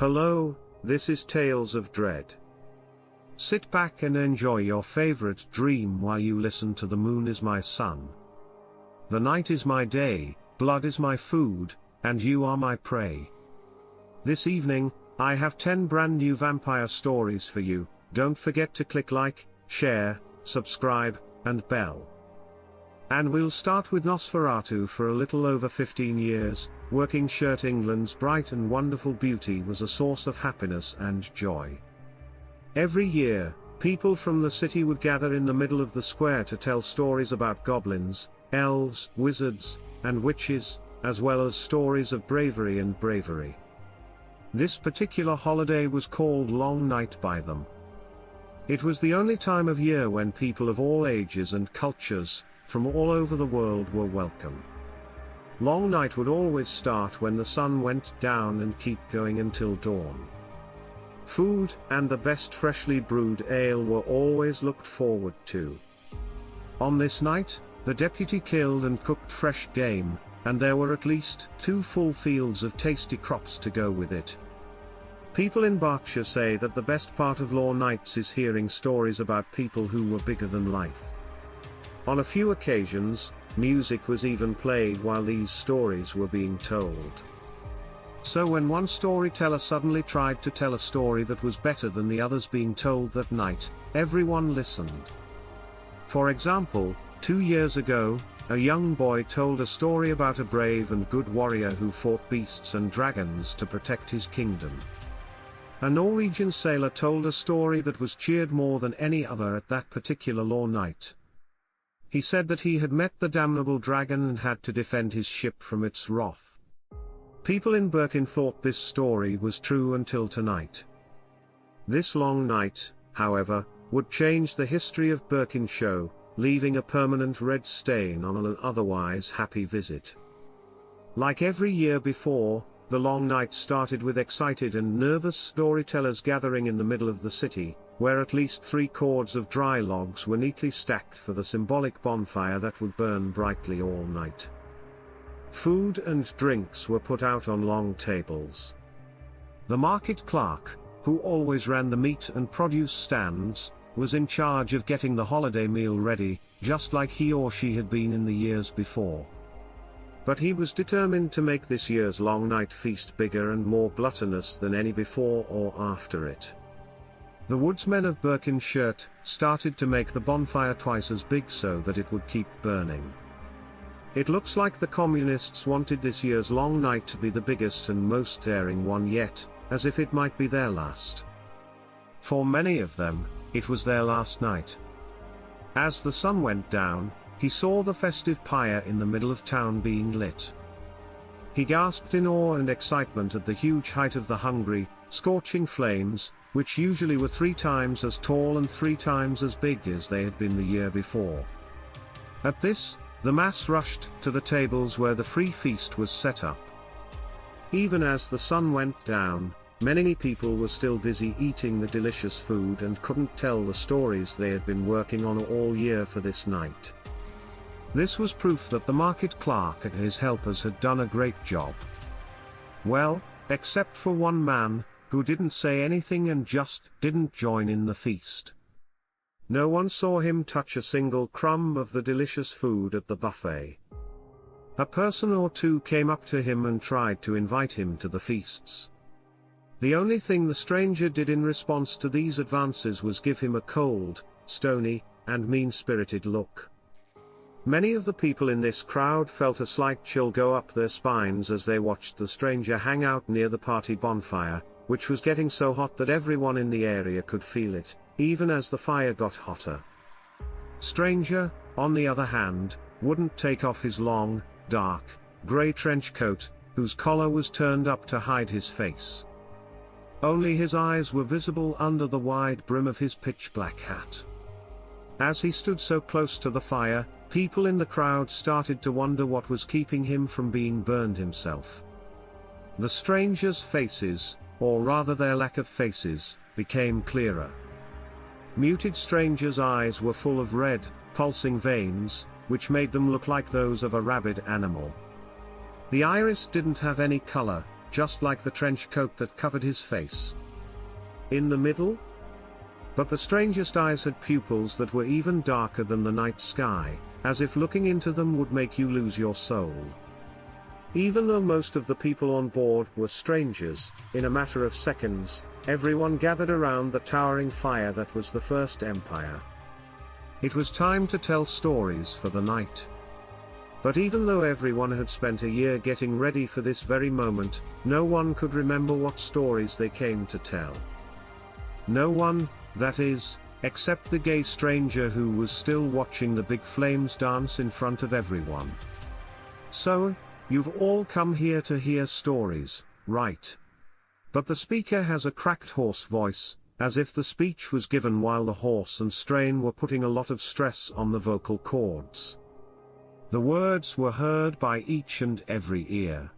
Hello, this is Tales of Dread. Sit back and enjoy your favorite dream while you listen to The Moon is My Sun. The night is my day, blood is my food, and you are my prey. This evening, I have 10 brand new vampire stories for you. Don't forget to click like, share, subscribe, and bell. And we'll start with Nosferatu. For a little over 15 years, working shirt England's bright and wonderful beauty was a source of happiness and joy. Every year, people from the city would gather in the middle of the square to tell stories about goblins, elves, wizards, and witches, as well as stories of bravery and bravery. This particular holiday was called Long Night by them. It was the only time of year when people of all ages and cultures, from all over the world, were welcome. Long Night would always start when the sun went down and keep going until dawn. Food and the best freshly brewed ale were always looked forward to. On this night, the deputy killed and cooked fresh game, and there were at least 2 full fields of tasty crops to go with it. People in Berkshire say that the best part of Long Nights is hearing stories about people who were bigger than life. On a few occasions, music was even played while these stories were being told. So when one storyteller suddenly tried to tell a story that was better than the others being told that night, everyone listened. For example, 2 years ago, a young boy told a story about a brave and good warrior who fought beasts and dragons to protect his kingdom. A Norwegian sailor told a story that was cheered more than any other at that particular Long Night. He said that he had met the damnable dragon and had to defend his ship from its wrath. People in Birkin thought this story was true until tonight. This Long Night, however, would change the history of Birkin show, leaving a permanent red stain on an otherwise happy visit. Like every year before, the Long Night started with excited and nervous storytellers gathering in the middle of the city, where at least 3 cords of dry logs were neatly stacked for the symbolic bonfire that would burn brightly all night. Food and drinks were put out on long tables. The market clerk, who always ran the meat and produce stands, was in charge of getting the holiday meal ready, just like he or she had been in the years before. But he was determined to make this year's Long Night feast bigger and more gluttonous than any before or after it. The woodsmen of Birkenshire started to make the bonfire twice as big so that it would keep burning. It looks like the communists wanted this year's Long Night to be the biggest and most daring one yet, as if it might be their last. For many of them, it was their last night. As the sun went down, he saw the festive pyre in the middle of town being lit. He gasped in awe and excitement at the huge height of the hungry, scorching flames, which usually were 3 times as tall and 3 times as big as they had been the year before. At this, the mass rushed to the tables where the free feast was set up. Even as the sun went down, many people were still busy eating the delicious food and couldn't tell the stories they had been working on all year for this night. This was proof that the market clerk and his helpers had done a great job. Well, except for one man, who didn't say anything and just didn't join in the feast. No one saw him touch a single crumb of the delicious food at the buffet. A person or 2 came up to him and tried to invite him to the feasts. The only thing the stranger did in response to these advances was give him a cold, stony, and mean-spirited look. Many of the people in this crowd felt a slight chill go up their spines as they watched the stranger hang out near the party bonfire, which was getting so hot that everyone in the area could feel it, even as the fire got hotter. Stranger, on the other hand, wouldn't take off his long, dark, grey trench coat, whose collar was turned up to hide his face. Only his eyes were visible under the wide brim of his pitch-black hat. As he stood so close to the fire, people in the crowd started to wonder what was keeping him from being burned himself. The strangers' faces, or rather their lack of faces, became clearer. Muted strangers' eyes were full of red, pulsing veins, which made them look like those of a rabid animal. The iris didn't have any color, just like the trench coat that covered his face. In the middle? But the strangest eyes had pupils that were even darker than the night sky, as if looking into them would make you lose your soul. Even though most of the people on board were strangers, in a matter of seconds, everyone gathered around the towering fire that was the first empire. It was time to tell stories for the night. But even though everyone had spent a year getting ready for this very moment, no one could remember what stories they came to tell. No one, that is, except the gay stranger who was still watching the big flames dance in front of everyone. So, you've all come here to hear stories, right? But the speaker has a cracked hoarse voice, as if the speech was given while the horse and strain were putting a lot of stress on the vocal cords. The words were heard by each and every ear.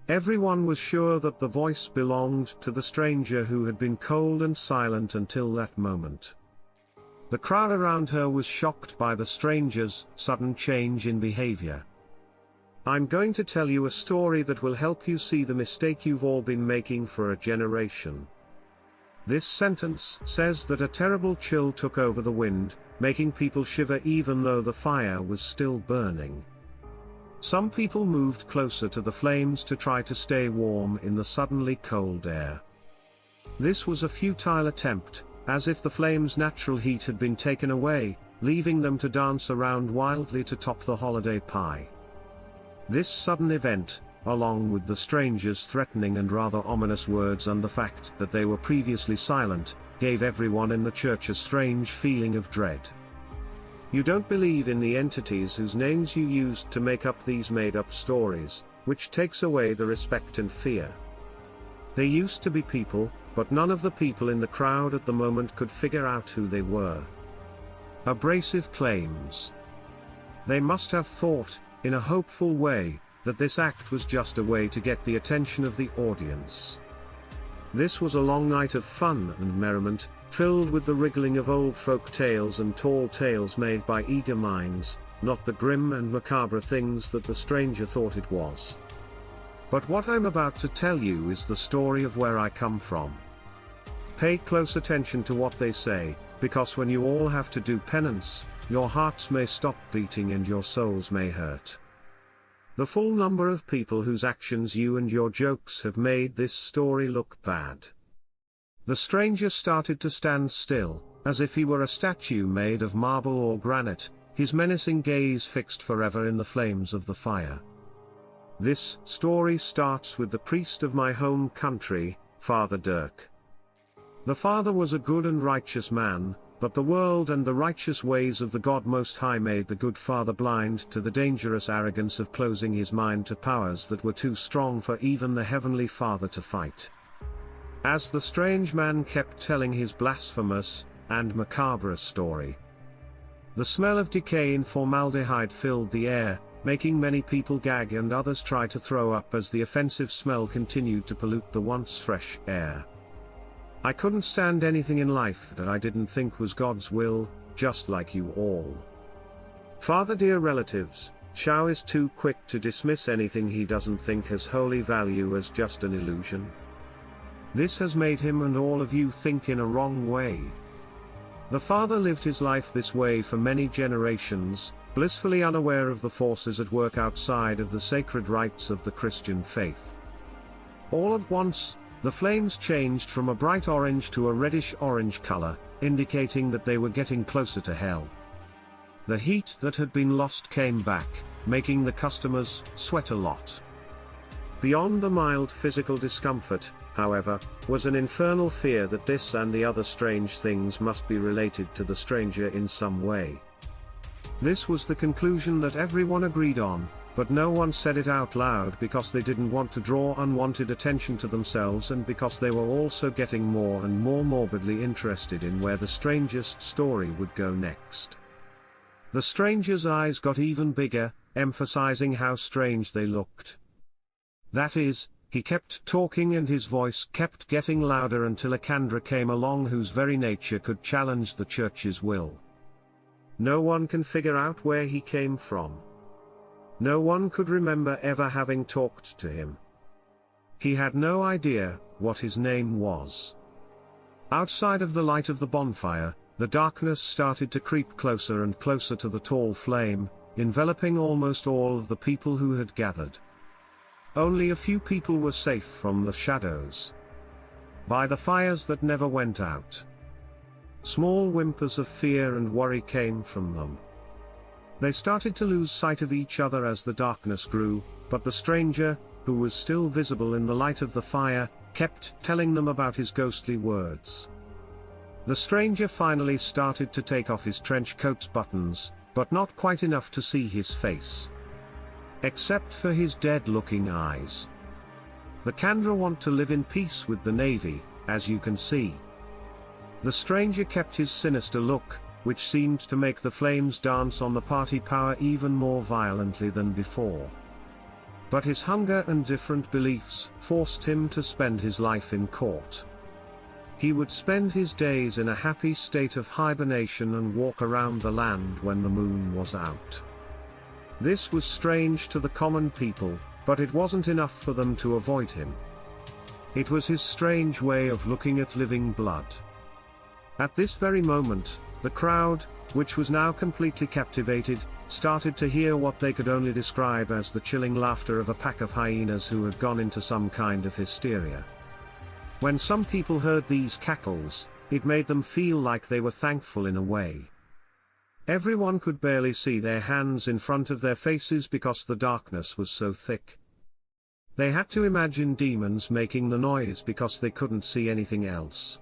Everyone was sure that the voice belonged to the stranger who had been cold and silent until that moment. The crowd around her was shocked by the stranger's sudden change in behavior. I'm going to tell you a story that will help you see the mistake you've all been making for a generation. This sentence says that a terrible chill took over the wind, making people shiver even though the fire was still burning. Some people moved closer to the flames to try to stay warm in the suddenly cold air. This was a futile attempt, as if the flames' natural heat had been taken away, leaving them to dance around wildly to top the holiday pie. This sudden event, along with the stranger's threatening and rather ominous words and the fact that they were previously silent, gave everyone in the church a strange feeling of dread. You don't believe in the entities whose names you used to make up these made-up stories, which takes away the respect and fear. They used to be people, but none of the people in the crowd at the moment could figure out who they were. Abrasive claims. They must have thought, in a hopeful way, that this act was just a way to get the attention of the audience. This was a long night of fun and merriment, filled with the wriggling of old folk tales and tall tales made by eager minds, not the grim and macabre things that the stranger thought it was. But what I'm about to tell you is the story of where I come from. Pay close attention to what they say, because when you all have to do penance, your hearts may stop beating and your souls may hurt. The full number of people whose actions you and your jokes have made this story look bad. The stranger started to stand still, as if he were a statue made of marble or granite, his menacing gaze fixed forever in the flames of the fire. This story starts with the priest of my home country, Father Dirk. The father was a good and righteous man, but the world and the righteous ways of the God Most High made the good father blind to the dangerous arrogance of closing his mind to powers that were too strong for even the Heavenly Father to fight. As the strange man kept telling his blasphemous and macabre story, the smell of decay and formaldehyde filled the air, making many people gag and others try to throw up as the offensive smell continued to pollute the once fresh air. I couldn't stand anything in life that I didn't think was God's will, just like you all. Father, dear relatives, Shao is too quick to dismiss anything he doesn't think has holy value as just an illusion. This has made him and all of you think in a wrong way. The father lived his life this way for many generations, blissfully unaware of the forces at work outside of the sacred rites of the Christian faith. All at once, the flames changed from a bright orange to a reddish-orange color, indicating that they were getting closer to hell. The heat that had been lost came back, making the customers sweat a lot. Beyond the mild physical discomfort, however, was an infernal fear that this and the other strange things must be related to the stranger in some way. This was the conclusion that everyone agreed on, but no one said it out loud because they didn't want to draw unwanted attention to themselves and because they were also getting more and more morbidly interested in where the stranger's story would go next. The stranger's eyes got even bigger, emphasizing how strange they looked. That is, he kept talking and his voice kept getting louder until a Kandra came along whose very nature could challenge the church's will. No one can figure out where he came from. No one could remember ever having talked to him. He had no idea what his name was. Outside of the light of the bonfire, the darkness started to creep closer and closer to the tall flame, enveloping almost all of the people who had gathered. Only a few people were safe from the shadows. By the fires that never went out. Small whimpers of fear and worry came from them. They started to lose sight of each other as the darkness grew, but the stranger, who was still visible in the light of the fire, kept telling them about his ghostly words. The stranger finally started to take off his trench coat's buttons, but not quite enough to see his face. Except for his dead-looking eyes. The Kandra want to live in peace with the Navy, as you can see. The stranger kept his sinister look, which seemed to make the flames dance on the party power even more violently than before. But his hunger and different beliefs forced him to spend his life in court. He would spend his days in a happy state of hibernation and walk around the land when the moon was out. This was strange to the common people, but it wasn't enough for them to avoid him. It was his strange way of looking at living blood. At this very moment, the crowd, which was now completely captivated, started to hear what they could only describe as the chilling laughter of a pack of hyenas who had gone into some kind of hysteria. When some people heard these cackles, it made them feel like they were thankful in a way. Everyone could barely see their hands in front of their faces because the darkness was so thick. They had to imagine demons making the noise because they couldn't see anything else.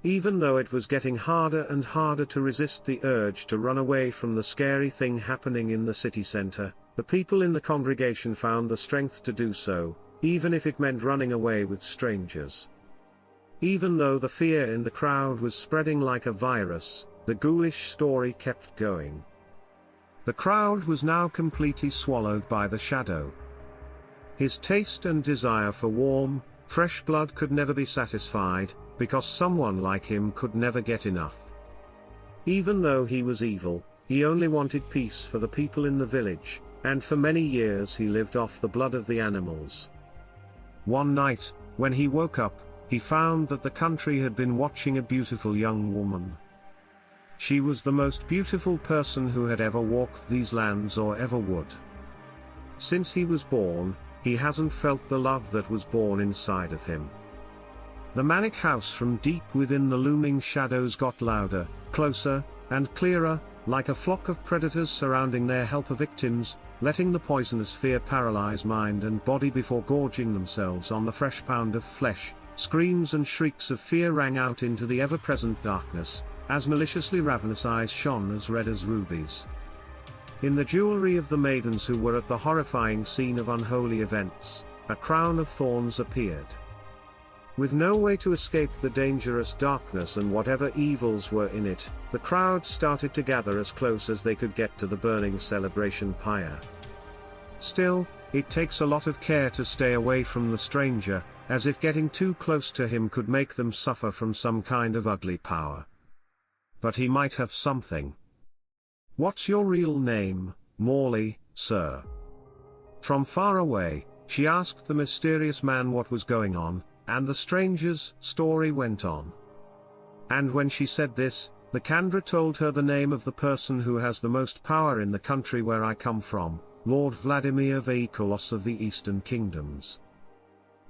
Even though it was getting harder and harder to resist the urge to run away from the scary thing happening in the city center, the people in the congregation found the strength to do so, even if it meant running away with strangers. Even though the fear in the crowd was spreading like a virus, the ghoulish story kept going. The crowd was now completely swallowed by the shadow. His taste and desire for warm, fresh blood could never be satisfied, because someone like him could never get enough. Even though he was evil, he only wanted peace for the people in the village, and for many years he lived off the blood of the animals. One night, when he woke up, he found that the country had been watching a beautiful young woman. She was the most beautiful person who had ever walked these lands or ever would. Since he was born, he hasn't felt the love that was born inside of him. The manic house from deep within the looming shadows got louder, closer, and clearer, like a flock of predators surrounding their helper victims, letting the poisonous fear paralyze mind and body before gorging themselves on the fresh pound of flesh. Screams and shrieks of fear rang out into the ever-present darkness, as maliciously ravenous eyes shone as red as rubies. In the jewelry of the maidens who were at the horrifying scene of unholy events, a crown of thorns appeared. With no way to escape the dangerous darkness and whatever evils were in it, the crowd started to gather as close as they could get to the burning celebration pyre. Still, it takes a lot of care to stay away from the stranger, as if getting too close to him could make them suffer from some kind of ugly power. But he might have something. "What's your real name, Morley, sir?" From far away, she asked the mysterious man what was going on, and the stranger's story went on. And when she said this, the Kandra told her the name of the person who has the most power in the country where I come from, Lord Vladimir Vaikolos of the Eastern Kingdoms.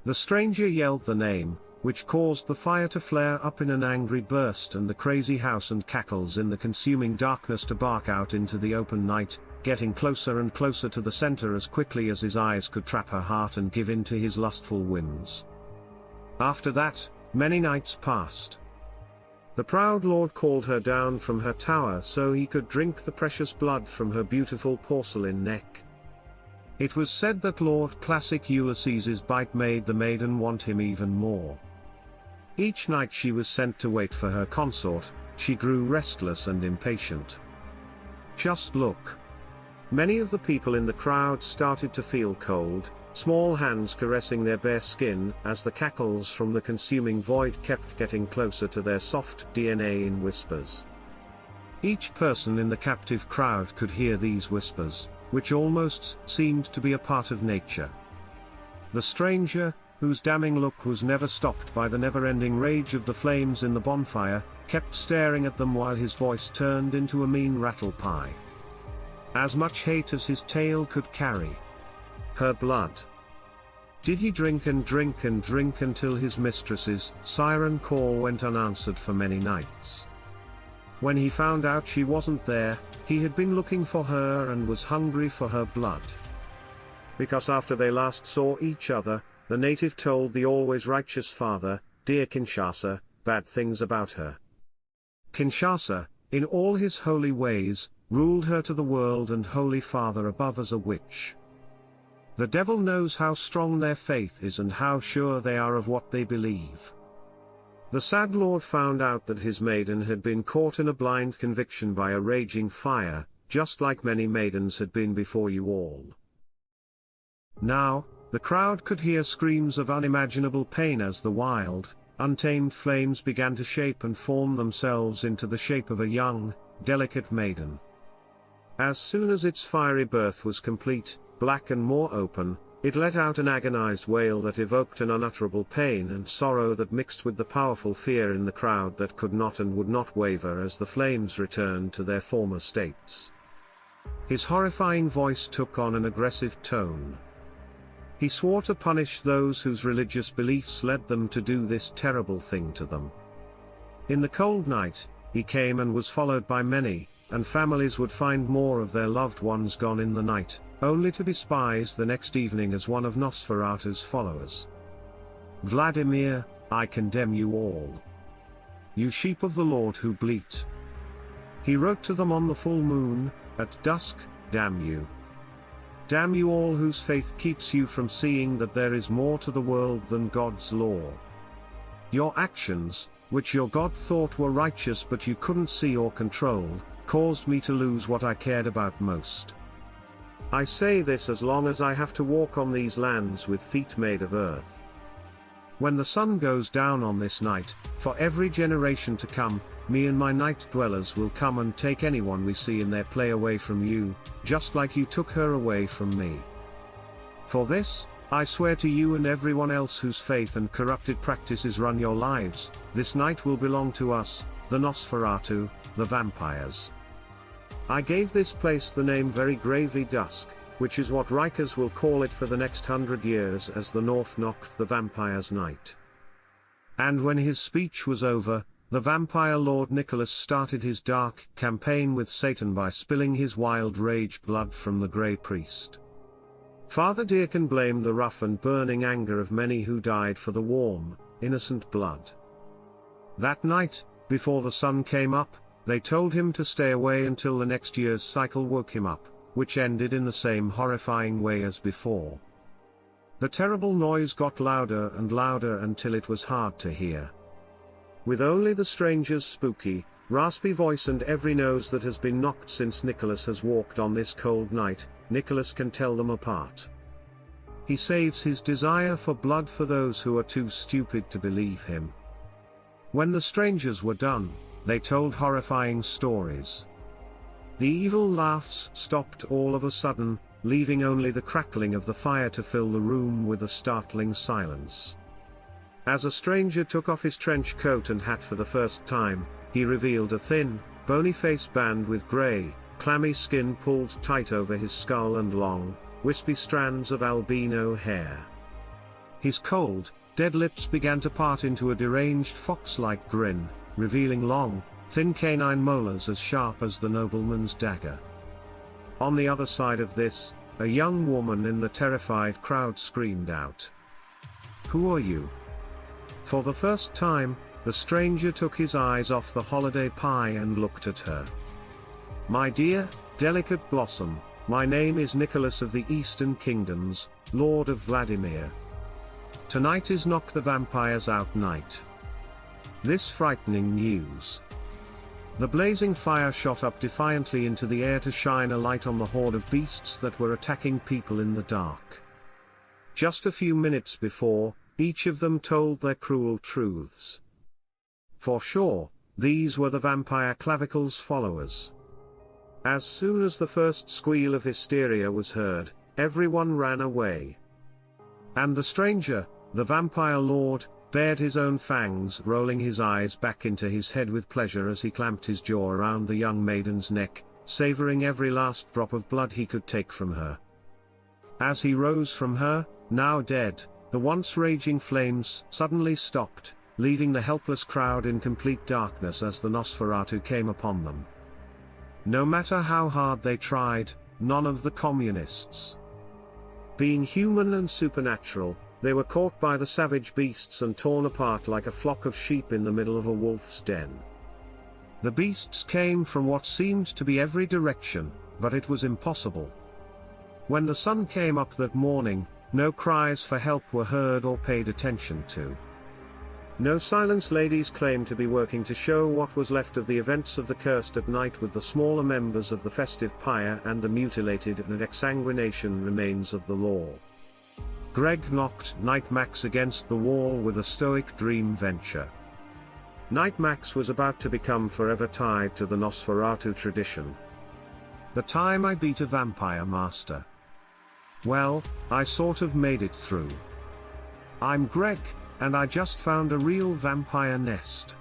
The stranger yelled the name, which caused the fire to flare up in an angry burst and the crazy house and cackles in the consuming darkness to bark out into the open night, getting closer and closer to the center as quickly as his eyes could trap her heart and give in to his lustful whims. After that, many nights passed. The proud lord called her down from her tower so he could drink the precious blood from her beautiful porcelain neck. It was said that Lord Classic Ulysses's bite made the maiden want him even more. Each night she was sent to wait for her consort, she grew restless and impatient. Just look. Many of the people in the crowd started to feel cold, small hands caressing their bare skin as the cackles from the consuming void kept getting closer to their soft DNA in whispers. Each person in the captive crowd could hear these whispers, which almost seemed to be a part of nature. The stranger, whose damning look was never stopped by the never-ending rage of the flames in the bonfire, kept staring at them while his voice turned into a mean rattle pie. As much hate as his tail could carry. Her blood. Did he drink and drink and drink until his mistress's siren call went unanswered for many nights? When he found out she wasn't there, he had been looking for her and was hungry for her blood. Because after they last saw each other, the native told the always righteous father, dear Kinshasa, bad things about her. Kinshasa, in all his holy ways, ruled her to the world and Holy Father above as a witch. The devil knows how strong their faith is and how sure they are of what they believe. The sad lord found out that his maiden had been caught in a blind conviction by a raging fire, just like many maidens had been before you all. Now, the crowd could hear screams of unimaginable pain as the wild, untamed flames began to shape and form themselves into the shape of a young, delicate maiden. As soon as its fiery birth was complete, black and more open, it let out an agonized wail that evoked an unutterable pain and sorrow that mixed with the powerful fear in the crowd that could not and would not waver as the flames returned to their former states. His horrifying voice took on an aggressive tone. He swore to punish those whose religious beliefs led them to do this terrible thing to them. In the cold night, he came and was followed by many, and families would find more of their loved ones gone in the night, only to be spies the next evening as one of Nosferatu's followers. Vladimir, I condemn you all. You sheep of the Lord who bleat. He wrote to them on the full moon, at dusk, damn you. Damn you all whose faith keeps you from seeing that there is more to the world than God's law. Your actions, which your God thought were righteous but you couldn't see or control, caused me to lose what I cared about most. I say this as long as I have to walk on these lands with feet made of earth. When the sun goes down on this night, for every generation to come, me and my night dwellers will come and take anyone we see in their play away from you, just like you took her away from me. For this, I swear to you and everyone else whose faith and corrupted practices run your lives, this night will belong to us, the Nosferatu, the vampires. I gave this place the name very gravely Dusk, which is what Rikers will call it for the next 100 years as the North knocked the vampires' night. And when his speech was over, the vampire lord Nicholas started his dark campaign with Satan by spilling his wild rage blood from the Grey Priest. Father Deacon blamed the rough and burning anger of many who died for the warm, innocent blood. That night, before the sun came up, they told him to stay away until the next year's cycle woke him up, which ended in the same horrifying way as before. The terrible noise got louder and louder until it was hard to hear. With only the stranger's spooky, raspy voice and every nose that has been knocked since Nicholas has walked on this cold night, Nicholas can tell them apart. He saves his desire for blood for those who are too stupid to believe him. When the strangers were done, they told horrifying stories. The evil laughs stopped all of a sudden, leaving only the crackling of the fire to fill the room with a startling silence. As a stranger took off his trench coat and hat for the first time, he revealed a thin, bony-faced band with grey, clammy skin pulled tight over his skull and long, wispy strands of albino hair. His cold, dead lips began to part into a deranged fox-like grin, revealing long, thin canine molars as sharp as the nobleman's dagger. On the other side of this, a young woman in the terrified crowd screamed out, "Who are you?" For the first time, the stranger took his eyes off the holiday pie and looked at her. "My dear, delicate blossom, my name is Nicholas of the Eastern Kingdoms, Lord of Vladimir. Tonight is Knock the Vampires Out night." This frightening news. The blazing fire shot up defiantly into the air to shine a light on the horde of beasts that were attacking people in the dark. Just a few minutes before, each of them told their cruel truths. For sure, these were the vampire Clavicle's followers. As soon as the first squeal of hysteria was heard, everyone ran away. And the stranger, The vampire lord bared his own fangs, rolling his eyes back into his head with pleasure as he clamped his jaw around the young maiden's neck, savoring every last drop of blood he could take from her. As he rose from her, now dead, the once raging flames suddenly stopped, leaving the helpless crowd in complete darkness as the Nosferatu came upon them. No matter how hard they tried, none of the communists. Being human and supernatural, they were caught by the savage beasts and torn apart like a flock of sheep in the middle of a wolf's den. The beasts came from what seemed to be every direction, but it was impossible. When the sun came up that morning, no cries for help were heard or paid attention to. No silence ladies claimed to be working to show what was left of the events of the cursed at night with the smaller members of the festive pyre and the mutilated and exsanguination remains of the law. Greg knocked Night Max against the wall with a stoic dream venture. Night Max was about to become forever tied to the Nosferatu tradition. The time I beat a vampire master. Well, I sort of made it through. I'm Greg, and I just found a real vampire nest.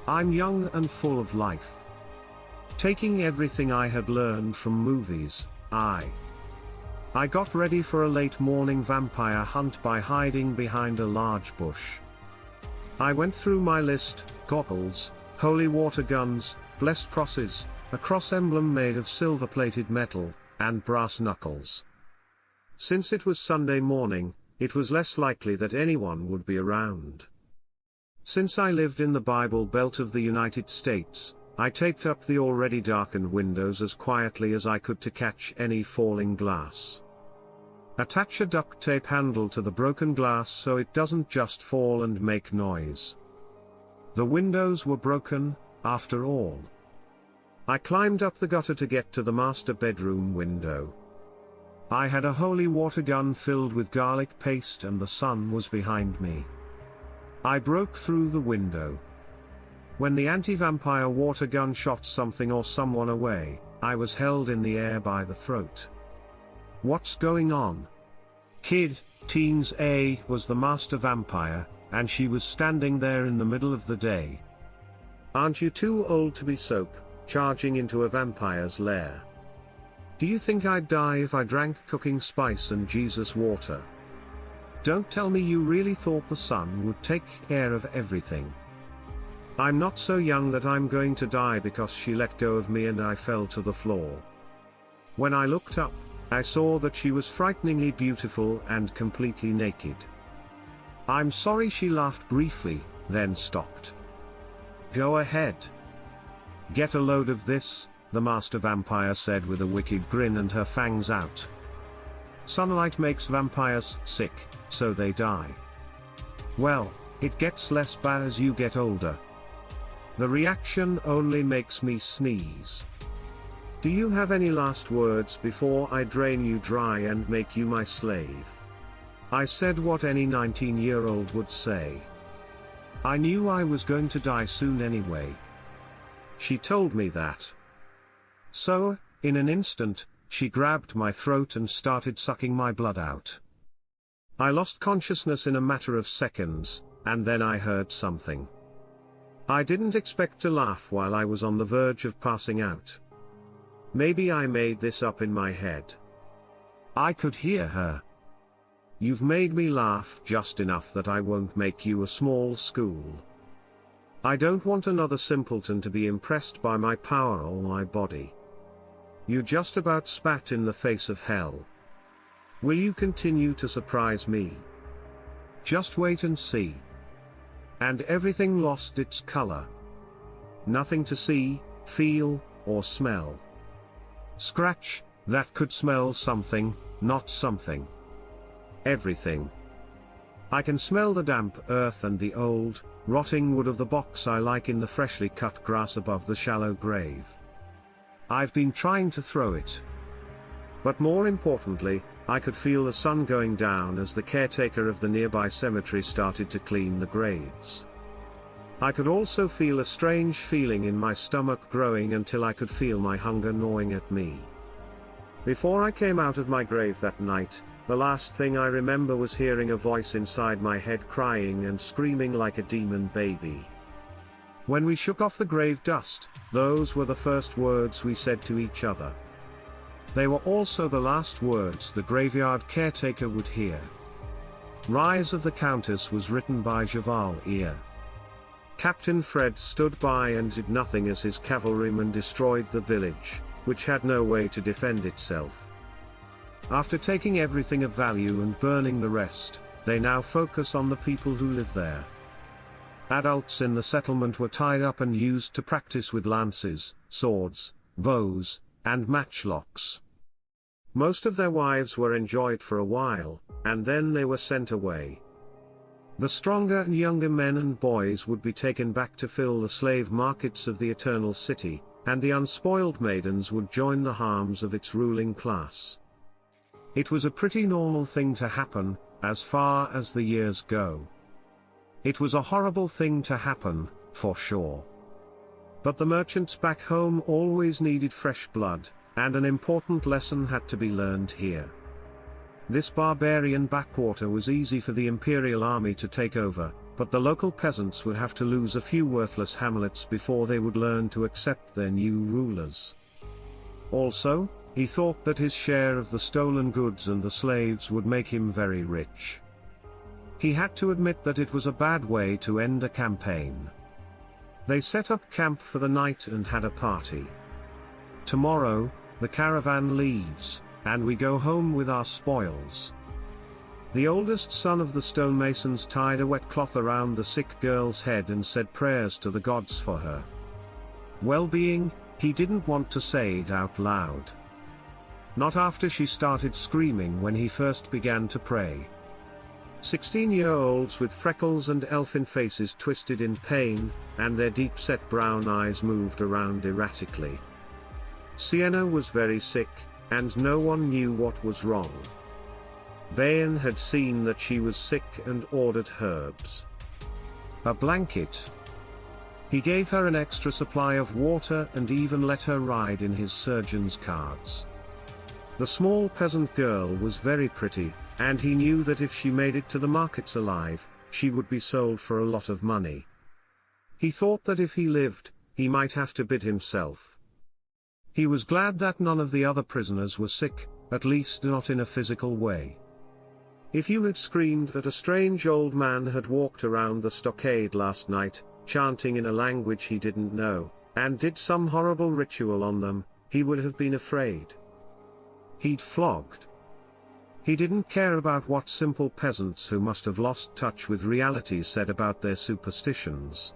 I'm young and full of life. Taking everything I had learned from movies, I got ready for a late morning vampire hunt by hiding behind a large bush. I went through my list: goggles, holy water guns, blessed crosses, a cross emblem made of silver-plated metal, and brass knuckles. Since it was Sunday morning, it was less likely that anyone would be around. Since I lived in the Bible Belt of the United States, I taped up the already darkened windows as quietly as I could to catch any falling glass. Attach a duct tape handle to the broken glass so it doesn't just fall and make noise. The windows were broken, after all. I climbed up the gutter to get to the master bedroom window. I had a holy water gun filled with garlic paste and the sun was behind me. I broke through the window. When the anti-vampire water gun shot something or someone away, I was held in the air by the throat. What's going on? Kid, teens A was the master vampire, and she was standing there in the middle of the day. Aren't you too old to be soap, charging into a vampire's lair? Do you think I'd die if I drank cooking spice and Jesus water? Don't tell me you really thought the sun would take care of everything. I'm not so young that I'm going to die because she let go of me and I fell to the floor. When I looked up, I saw that she was frighteningly beautiful and completely naked. I'm sorry, she laughed briefly, then stopped. Go ahead. Get a load of this, the master vampire said with a wicked grin and her fangs out. Sunlight makes vampires sick, so they die. Well, it gets less bad as you get older. The reaction only makes me sneeze. Do you have any last words before I drain you dry and make you my slave? I said what any 19-year-old would say. I knew I was going to die soon anyway. She told me that. So, in an instant, she grabbed my throat and started sucking my blood out. I lost consciousness in a matter of seconds, and then I heard something. I didn't expect to laugh while I was on the verge of passing out. Maybe I made this up in my head. I could hear her. You've made me laugh just enough that I won't make you a small school. I don't want another simpleton to be impressed by my power or my body. You just about spat in the face of hell. Will you continue to surprise me? Just wait and see. And everything lost its color. Nothing to see, feel, or smell. Scratch, that could smell something, not something. Everything. I can smell the damp earth and the old, rotting wood of the box I like in the freshly cut grass above the shallow grave. I've been trying to throw it. But more importantly, I could feel the sun going down as the caretaker of the nearby cemetery started to clean the graves. I could also feel a strange feeling in my stomach growing until I could feel my hunger gnawing at me. Before I came out of my grave that night, The last thing I remember was hearing a voice inside my head crying and screaming like a demon baby. When we shook off the grave dust, those were the first words we said to each other. They were also the last words the graveyard caretaker would hear. Rise of the Countess was written by Javal Ear. Captain Fred stood by and did nothing as his cavalrymen destroyed the village, which had no way to defend itself. After taking everything of value and burning the rest, they now focus on the people who live there. Adults in the settlement were tied up and used to practice with lances, swords, bows, and matchlocks. Most of their wives were enjoyed for a while, and then they were sent away. The stronger and younger men and boys would be taken back to fill the slave markets of the Eternal City, and the unspoiled maidens would join the harms of its ruling class. It was a pretty normal thing to happen, as far as the years go. It was a horrible thing to happen, for sure. But the merchants back home always needed fresh blood, and an important lesson had to be learned here. This barbarian backwater was easy for the Imperial army to take over, but the local peasants would have to lose a few worthless hamlets before they would learn to accept their new rulers. Also, he thought that his share of the stolen goods and the slaves would make him very rich. He had to admit that it was a bad way to end a campaign. They set up camp for the night and had a party. Tomorrow, the caravan leaves, and we go home with our spoils. The oldest son of the stonemasons tied a wet cloth around the sick girl's head and said prayers to the gods for her well-being. He didn't want to say it out loud. Not after she started screaming when he first began to pray. 16-year-olds with freckles and elfin faces twisted in pain, and their deep-set brown eyes moved around erratically. Sienna was very sick, and no one knew what was wrong. Ballen had seen that she was sick and ordered herbs. A blanket. He gave her an extra supply of water and even let her ride in his surgeon's carts. The small peasant girl was very pretty, and he knew that if she made it to the markets alive, she would be sold for a lot of money. He thought that if he lived, he might have to bid himself. He was glad that none of the other prisoners were sick, at least not in a physical way. If you had screamed that a strange old man had walked around the stockade last night, chanting in a language he didn't know, and did some horrible ritual on them, he would have been afraid. He'd flogged. He didn't care about what simple peasants who must have lost touch with reality said about their superstitions.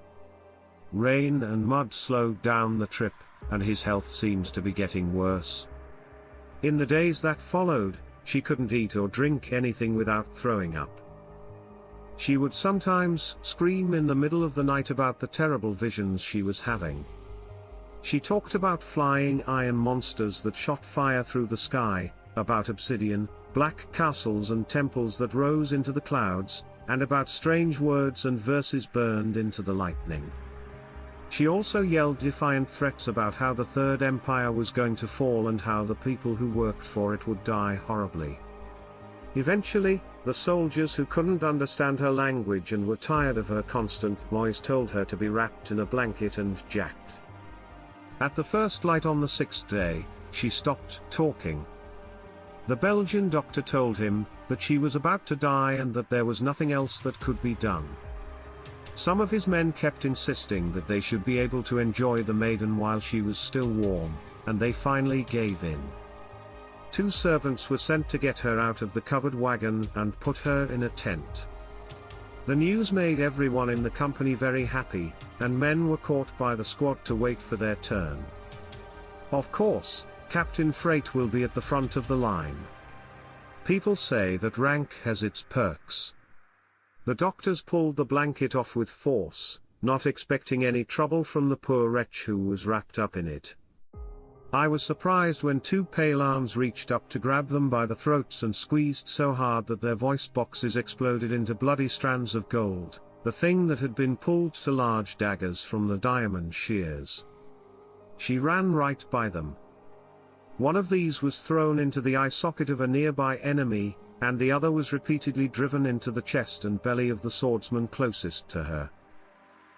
Rain and mud slowed down the trip, and his health seems to be getting worse. In the days that followed, she couldn't eat or drink anything without throwing up. She would sometimes scream in the middle of the night about the terrible visions she was having. She talked about flying iron monsters that shot fire through the sky, about obsidian, black castles and temples that rose into the clouds, and about strange words and verses burned into the lightning. She also yelled defiant threats about how the Third Empire was going to fall and how the people who worked for it would die horribly. Eventually, the soldiers who couldn't understand her language and were tired of her constant noise told her to be wrapped in a blanket and jacked. At the first light on the 6th day, she stopped talking. The Belgian doctor told him that she was about to die and that there was nothing else that could be done. Some of his men kept insisting that they should be able to enjoy the maiden while she was still warm, and they finally gave in. 2 servants were sent to get her out of the covered wagon and put her in a tent. The news made everyone in the company very happy, and men were caught by the squad to wait for their turn. Of course, Captain Freight will be at the front of the line. People say that rank has its perks. The doctors pulled the blanket off with force, not expecting any trouble from the poor wretch who was wrapped up in it. I was surprised when 2 pale arms reached up to grab them by the throats and squeezed so hard that their voice boxes exploded into bloody strands of gold, the thing that had been pulled to large daggers from the diamond shears. She ran right by them. One of these was thrown into the eye socket of a nearby enemy, and the other was repeatedly driven into the chest and belly of the swordsman closest to her.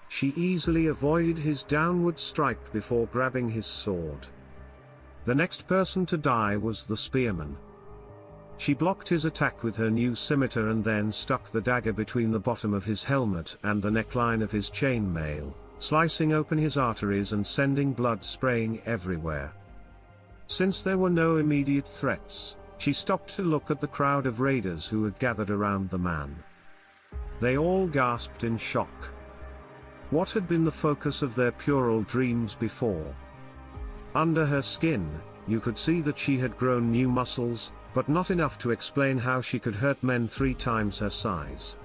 She easily avoided his downward strike before grabbing his sword. The next person to die was the spearman. She blocked his attack with her new scimitar and then stuck the dagger between the bottom of his helmet and the neckline of his chainmail, slicing open his arteries and sending blood spraying everywhere. Since there were no immediate threats, she stopped to look at the crowd of raiders who had gathered around the man. They all gasped in shock. What had been the focus of their puerile dreams before? Under her skin, you could see that she had grown new muscles, but not enough to explain how she could hurt men 3 times her size.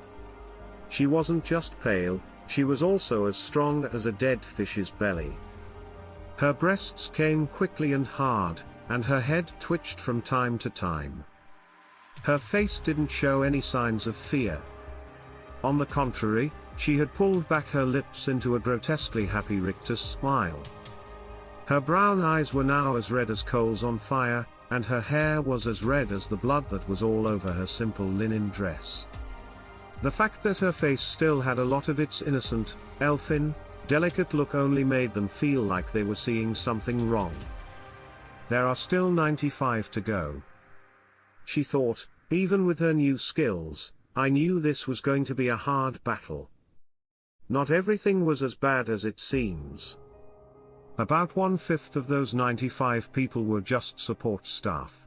She wasn't just pale, she was also as strong as a dead fish's belly. Her breasts came quickly and hard, and her head twitched from time to time. Her face didn't show any signs of fear. On the contrary, she had pulled back her lips into a grotesquely happy rictus smile. Her brown eyes were now as red as coals on fire, and her hair was as red as the blood that was all over her simple linen dress. The fact that her face still had a lot of its innocent, elfin, delicate look only made them feel like they were seeing something wrong. There are still 95 to go. She thought, even with her new skills, I knew this was going to be a hard battle. Not everything was as bad as it seems. About 1/5 of those 95 people were just support staff.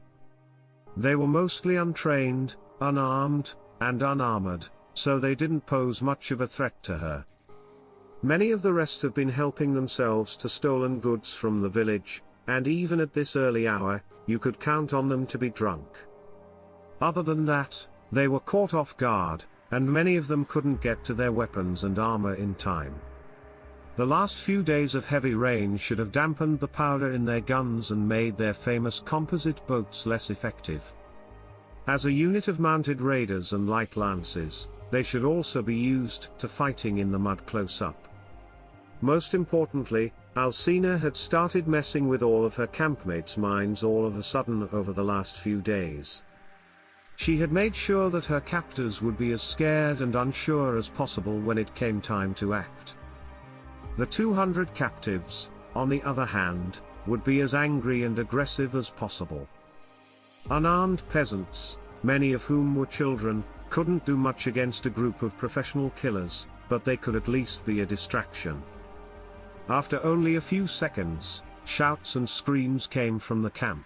They were mostly untrained, unarmed, and unarmored, so they didn't pose much of a threat to her. Many of the rest have been helping themselves to stolen goods from the village, and even at this early hour, you could count on them to be drunk. Other than that, they were caught off guard, and many of them couldn't get to their weapons and armor in time. The last few days of heavy rain should have dampened the powder in their guns and made their famous composite boats less effective. As a unit of mounted raiders and light lances, they should also be used to fighting in the mud close up. Most importantly, Alcina had started messing with all of her campmates' minds all of a sudden over the last few days. She had made sure that her captors would be as scared and unsure as possible when it came time to act. The 200 captives, on the other hand, would be as angry and aggressive as possible. Unarmed peasants, many of whom were children, couldn't do much against a group of professional killers, but they could at least be a distraction. After only a few seconds, shouts and screams came from the camp.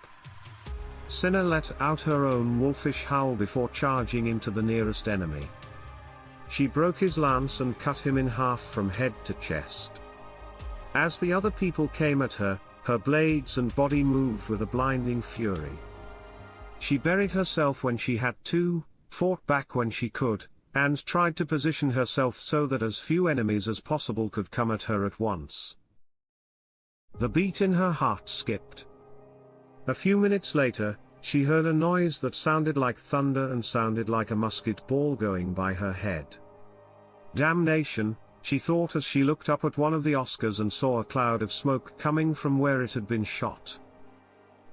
Cinna let out her own wolfish howl before charging into the nearest enemy. She broke his lance and cut him in half from head to chest. As the other people came at her, her blades and body moved with a blinding fury. She buried herself when she had to, fought back when she could, and tried to position herself so that as few enemies as possible could come at her at once. The beat in her heart skipped. A few minutes later, she heard a noise that sounded like thunder and sounded like a musket ball going by her head. Damnation, she thought as she looked up at one of the Oscars and saw a cloud of smoke coming from where it had been shot.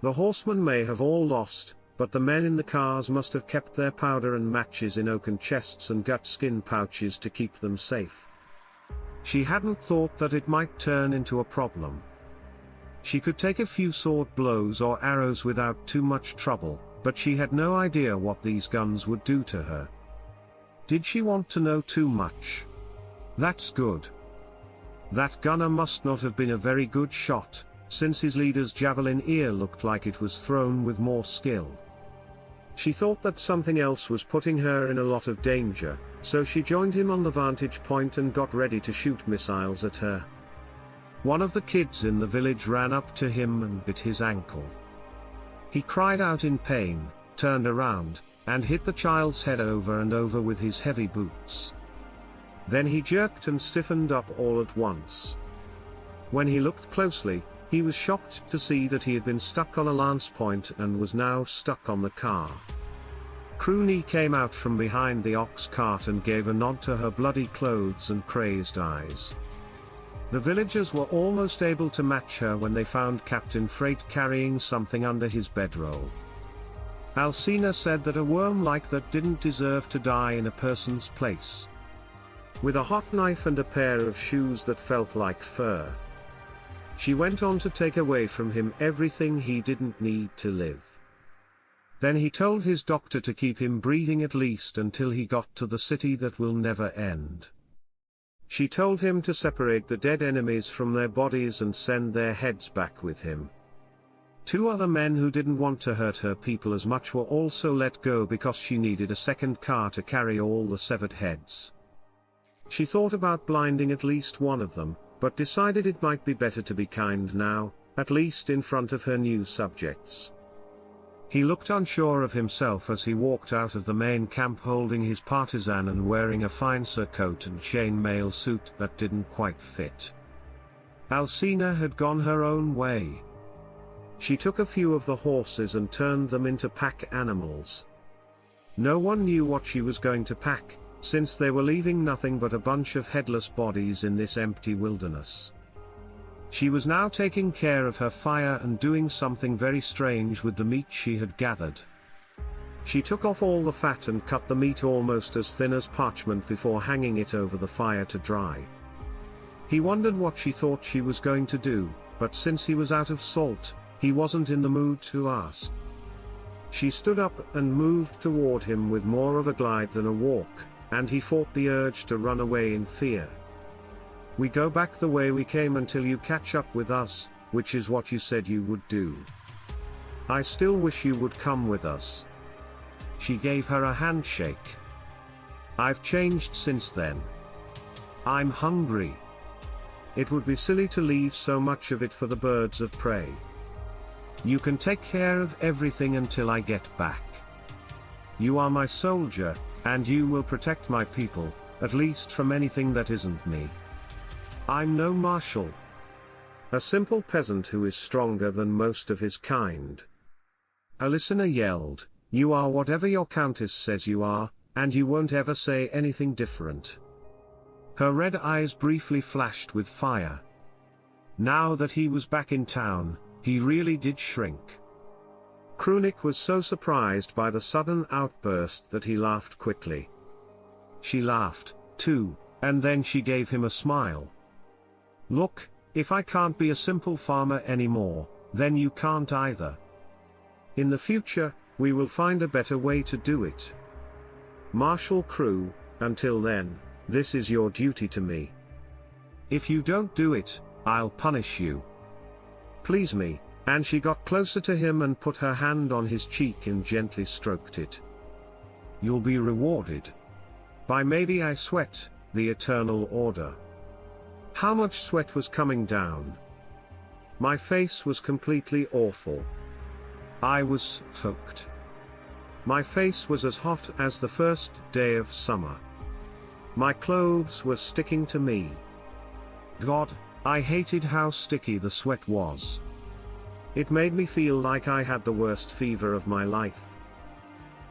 The horsemen may have all lost, but the men in the cars must have kept their powder and matches in oaken chests and gut skin pouches to keep them safe. She hadn't thought that it might turn into a problem. She could take a few sword blows or arrows without too much trouble, but she had no idea what these guns would do to her. Did she want to know too much? That's good. That gunner must not have been a very good shot, since his leader's javelin ear looked like it was thrown with more skill. She thought that something else was putting her in a lot of danger, so she joined him on the vantage point and got ready to shoot missiles at her. One of the kids in the village ran up to him and bit his ankle. He cried out in pain, turned around, and hit the child's head over and over with his heavy boots. Then he jerked and stiffened up all at once. When he looked closely, he was shocked to see that he had been stuck on a lance point and was now stuck on the car. Croony came out from behind the ox cart and gave a nod to her bloody clothes and crazed eyes. The villagers were almost able to match her when they found Captain Freight carrying something under his bedroll. Alcina said that a worm like that didn't deserve to die in a person's place. With a hot knife and a pair of shoes that felt like fur, she went on to take away from him everything he didn't need to live. Then he told his doctor to keep him breathing at least until he got to the city that will never end. She told him to separate the dead enemies from their bodies and send their heads back with him. 2 other men who didn't want to hurt her people as much were also let go because she needed a second car to carry all the severed heads. She thought about blinding at least one of them, but decided it might be better to be kind now, at least in front of her new subjects. He looked unsure of himself as he walked out of the main camp holding his partisan and wearing a fine surcoat and chainmail suit that didn't quite fit. Alcina had gone her own way. She took a few of the horses and turned them into pack animals. No one knew what she was going to pack, since they were leaving nothing but a bunch of headless bodies in this empty wilderness. She was now taking care of her fire and doing something very strange with the meat she had gathered. She took off all the fat and cut the meat almost as thin as parchment before hanging it over the fire to dry. He wondered what she thought she was going to do, but since he was out of salt, he wasn't in the mood to ask. She stood up and moved toward him with more of a glide than a walk, and he fought the urge to run away in fear. "We go back the way we came until you catch up with us, which is what you said you would do. I still wish you would come with us." She gave her a handshake. "I've changed since then. I'm hungry. It would be silly to leave so much of it for the birds of prey. You can take care of everything until I get back. You are my soldier, and you will protect my people, at least from anything that isn't me. I'm no marshal. A simple peasant who is stronger than most of his kind." A listener yelled, "You are whatever your countess says you are, and you won't ever say anything different." Her red eyes briefly flashed with fire. Now that he was back in town, he really did shrink. Krunik was so surprised by the sudden outburst that he laughed quickly. She laughed, too, and then she gave him a smile. "Look, if I can't be a simple farmer anymore, then you can't either. In the future, we will find a better way to do it. Marshal Crew, until then, this is your duty to me. If you don't do it, I'll punish you. Please me," and she got closer to him and put her hand on his cheek and gently stroked it. "You'll be rewarded. By maybe I sweat, the eternal order." How much sweat was coming down? My face was completely awful. I was soaked. My face was as hot as the first day of summer. My clothes were sticking to me. God, I hated how sticky the sweat was. It made me feel like I had the worst fever of my life.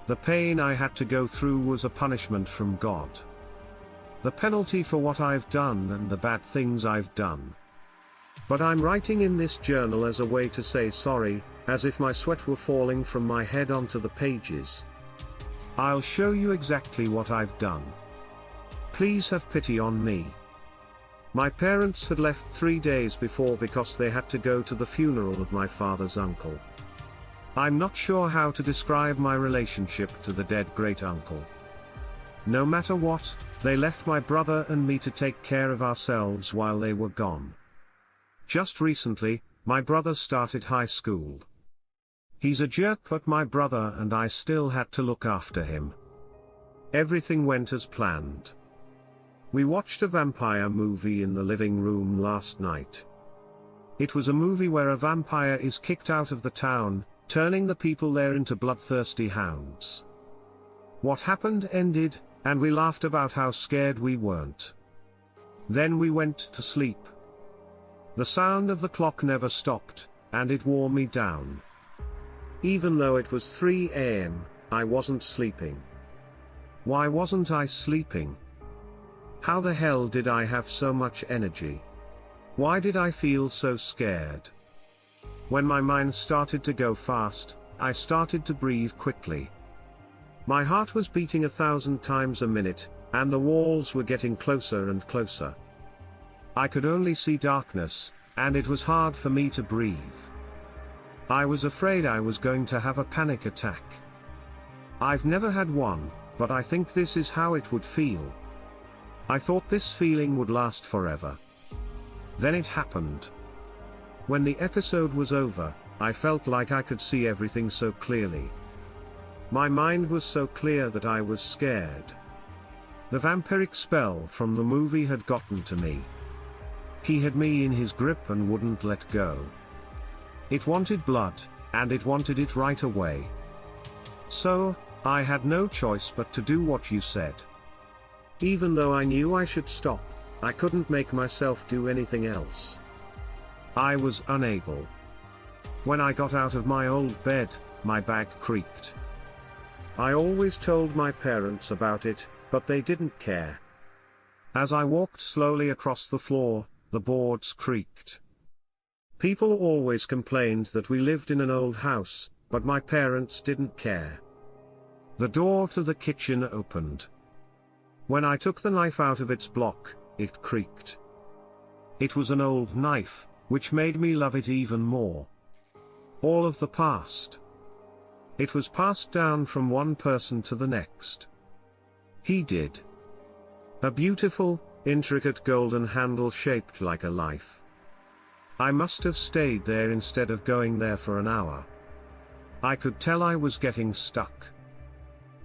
The pain I had to go through was a punishment from God. The penalty for what I've done and the bad things I've done. But I'm writing in this journal as a way to say sorry, as if my sweat were falling from my head onto the pages. I'll show you exactly what I've done. Please have pity on me. My parents had left 3 days before because they had to go to the funeral of my father's uncle. I'm not sure how to describe my relationship to the dead great-uncle. No matter what, they left my brother and me to take care of ourselves while they were gone. Just recently, my brother started high school. He's a jerk, but my brother and I still had to look after him. Everything went as planned. We watched a vampire movie in the living room last night. It was a movie where a vampire is kicked out of the town, turning the people there into bloodthirsty hounds. What happened ended, and we laughed about how scared we weren't. Then we went to sleep. The sound of the clock never stopped, and it wore me down. Even though it was 3 a.m., I wasn't sleeping. Why wasn't I sleeping? How the hell did I have so much energy? Why did I feel so scared? When my mind started to go fast, I started to breathe quickly. My heart was beating 1,000 times a minute, and the walls were getting closer and closer. I could only see darkness, and it was hard for me to breathe. I was afraid I was going to have a panic attack. I've never had one, but I think this is how it would feel. I thought this feeling would last forever. Then it happened. When the episode was over, I felt like I could see everything so clearly. My mind was so clear that I was scared. The vampiric spell from the movie had gotten to me. He had me in his grip and wouldn't let go. It wanted blood, and it wanted it right away. So, I had no choice but to do what you said. Even though I knew I should stop, I couldn't make myself do anything else. I was unable. When I got out of my old bed, my bag creaked. I always told my parents about it, but they didn't care. As I walked slowly across the floor, the boards creaked. People always complained that we lived in an old house, but my parents didn't care. The door to the kitchen opened. When I took the knife out of its block, it creaked. It was an old knife, which made me love it even more. All of the past. It was passed down from one person to the next. He did. A beautiful, intricate golden handle shaped like a life. I must have stayed there instead of going there for an hour. I could tell I was getting stuck.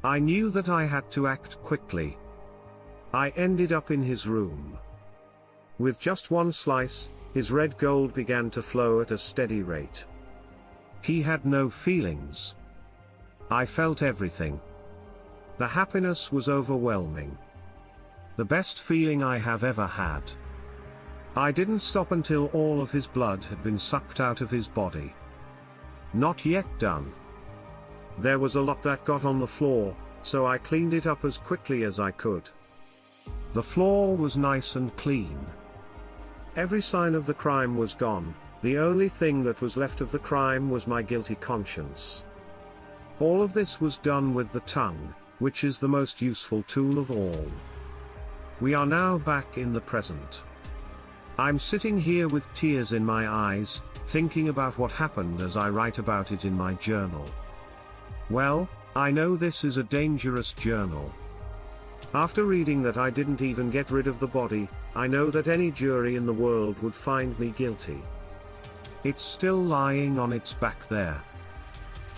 I knew that I had to act quickly. I ended up in his room. With just one slice, his red gold began to flow at a steady rate. He had no feelings. I felt everything. The happiness was overwhelming. The best feeling I have ever had. I didn't stop until all of his blood had been sucked out of his body. Not yet done. There was a lot that got on the floor, so I cleaned it up as quickly as I could. The floor was nice and clean. Every sign of the crime was gone. The only thing that was left of the crime was my guilty conscience. All of this was done with the tongue, which is the most useful tool of all. We are now back in the present. I'm sitting here with tears in my eyes, thinking about what happened as I write about it in my journal. Well, I know this is a dangerous journal. After reading that I didn't even get rid of the body, I know that any jury in the world would find me guilty. It's still lying on its back there.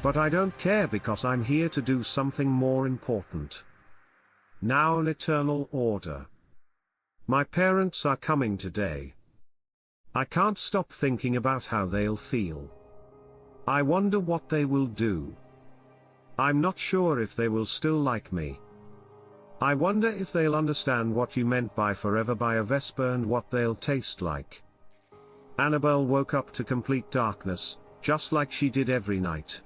But I don't care because I'm here to do something more important. Now an eternal order. My parents are coming today. I can't stop thinking about how they'll feel. I wonder what they will do. I'm not sure if they will still like me. I wonder if they'll understand what you meant by forever by a vesper and what they'll taste like. Annabelle woke up to complete darkness, just like she did every night.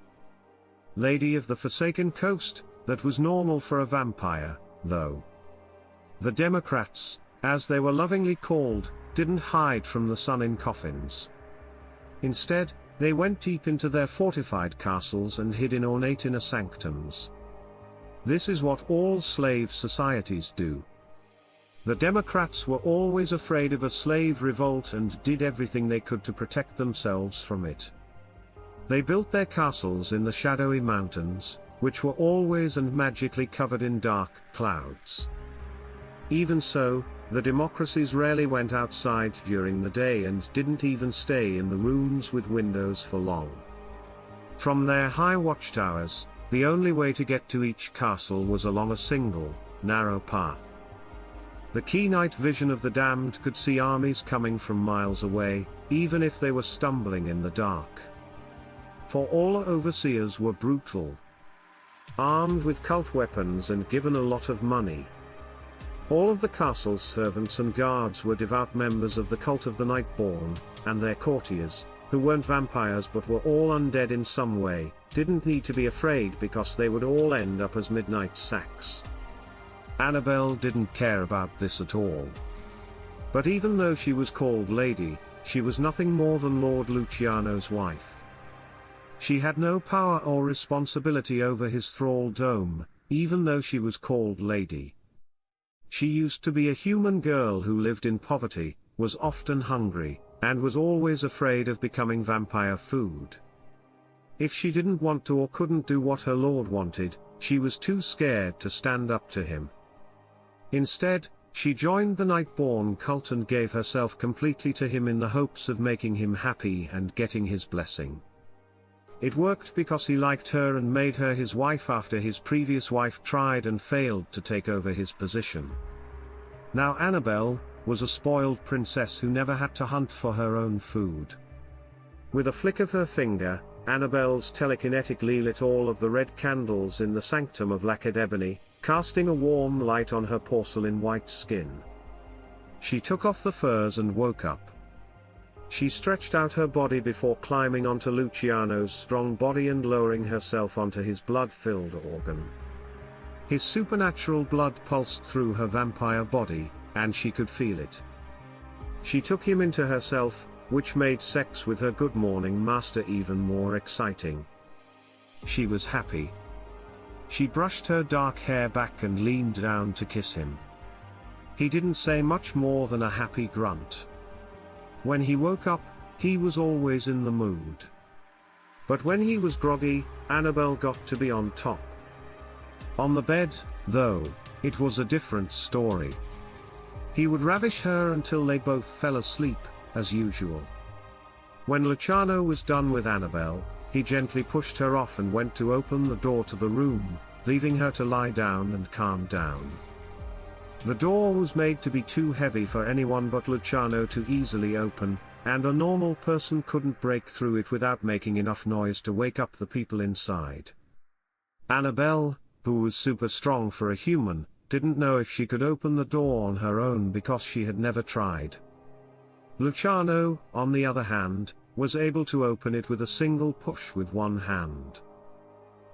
Lady of the Forsaken Coast, that was normal for a vampire, though. The Democrats, as they were lovingly called, didn't hide from the sun in coffins. Instead, they went deep into their fortified castles and hid in ornate inner sanctums. This is what all slave societies do. The Democrats were always afraid of a slave revolt and did everything they could to protect themselves from it. They built their castles in the shadowy mountains, which were always and magically covered in dark clouds. Even so, the democracies rarely went outside during the day and didn't even stay in the rooms with windows for long. From their high watchtowers, the only way to get to each castle was along a single, narrow path. The keen night vision of the damned could see armies coming from miles away, even if they were stumbling in the dark. For all overseers were brutal. Armed with cult weapons and given a lot of money. All of the castle's servants and guards were devout members of the cult of the Nightborn, and their courtiers, who weren't vampires but were all undead in some way, didn't need to be afraid because they would all end up as midnight sacks. Annabelle didn't care about this at all. But even though she was called Lady, she was nothing more than Lord Luciano's wife. She had no power or responsibility over his thraldom, even though she was called Lady. She used to be a human girl who lived in poverty, was often hungry, and was always afraid of becoming vampire food. If she didn't want to or couldn't do what her lord wanted, she was too scared to stand up to him. Instead, she joined the Nightborn cult and gave herself completely to him in the hopes of making him happy and getting his blessing. It worked because he liked her and made her his wife after his previous wife tried and failed to take over his position. Now Annabelle was a spoiled princess who never had to hunt for her own food. With a flick of her finger, Annabelle's telekinetically lit all of the red candles in the sanctum of lacquered ebony, casting a warm light on her porcelain white skin. She took off the furs and woke up. She stretched out her body before climbing onto Luciano's strong body and lowering herself onto his blood-filled organ. His supernatural blood pulsed through her vampire body, and she could feel it. She took him into herself, which made sex with her good morning master even more exciting. She was happy. She brushed her dark hair back and leaned down to kiss him. He didn't say much more than a happy grunt. When he woke up, he was always in the mood. But when he was groggy, Annabelle got to be on top. On the bed, though, it was a different story. He would ravish her until they both fell asleep, as usual. When Luciano was done with Annabelle, he gently pushed her off and went to open the door to the room, leaving her to lie down and calm down. The door was made to be too heavy for anyone but Luciano to easily open, and a normal person couldn't break through it without making enough noise to wake up the people inside. Annabelle, who was super strong for a human, didn't know if she could open the door on her own because she had never tried. Luciano, on the other hand, was able to open it with a single push with one hand.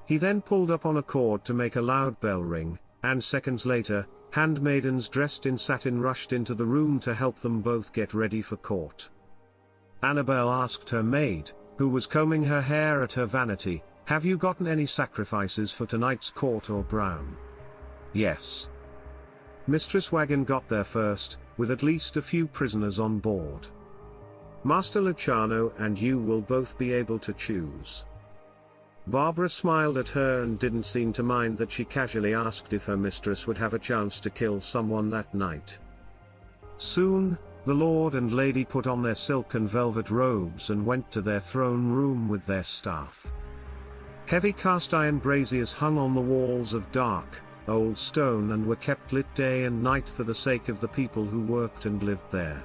He then pulled up on a cord to make a loud bell ring, and seconds later, handmaidens dressed in satin rushed into the room to help them both get ready for court. Annabelle asked her maid, who was combing her hair at her vanity, "Have you gotten any sacrifices for tonight's court or Brown?" "Yes." Mistress Wagon got there first, with at least a few prisoners on board. "Master Luciano and you will both be able to choose." Barbara smiled at her and didn't seem to mind that she casually asked if her mistress would have a chance to kill someone that night. Soon, the lord and lady put on their silk and velvet robes and went to their throne room with their staff. Heavy cast-iron braziers hung on the walls of dark, old stone and were kept lit day and night for the sake of the people who worked and lived there.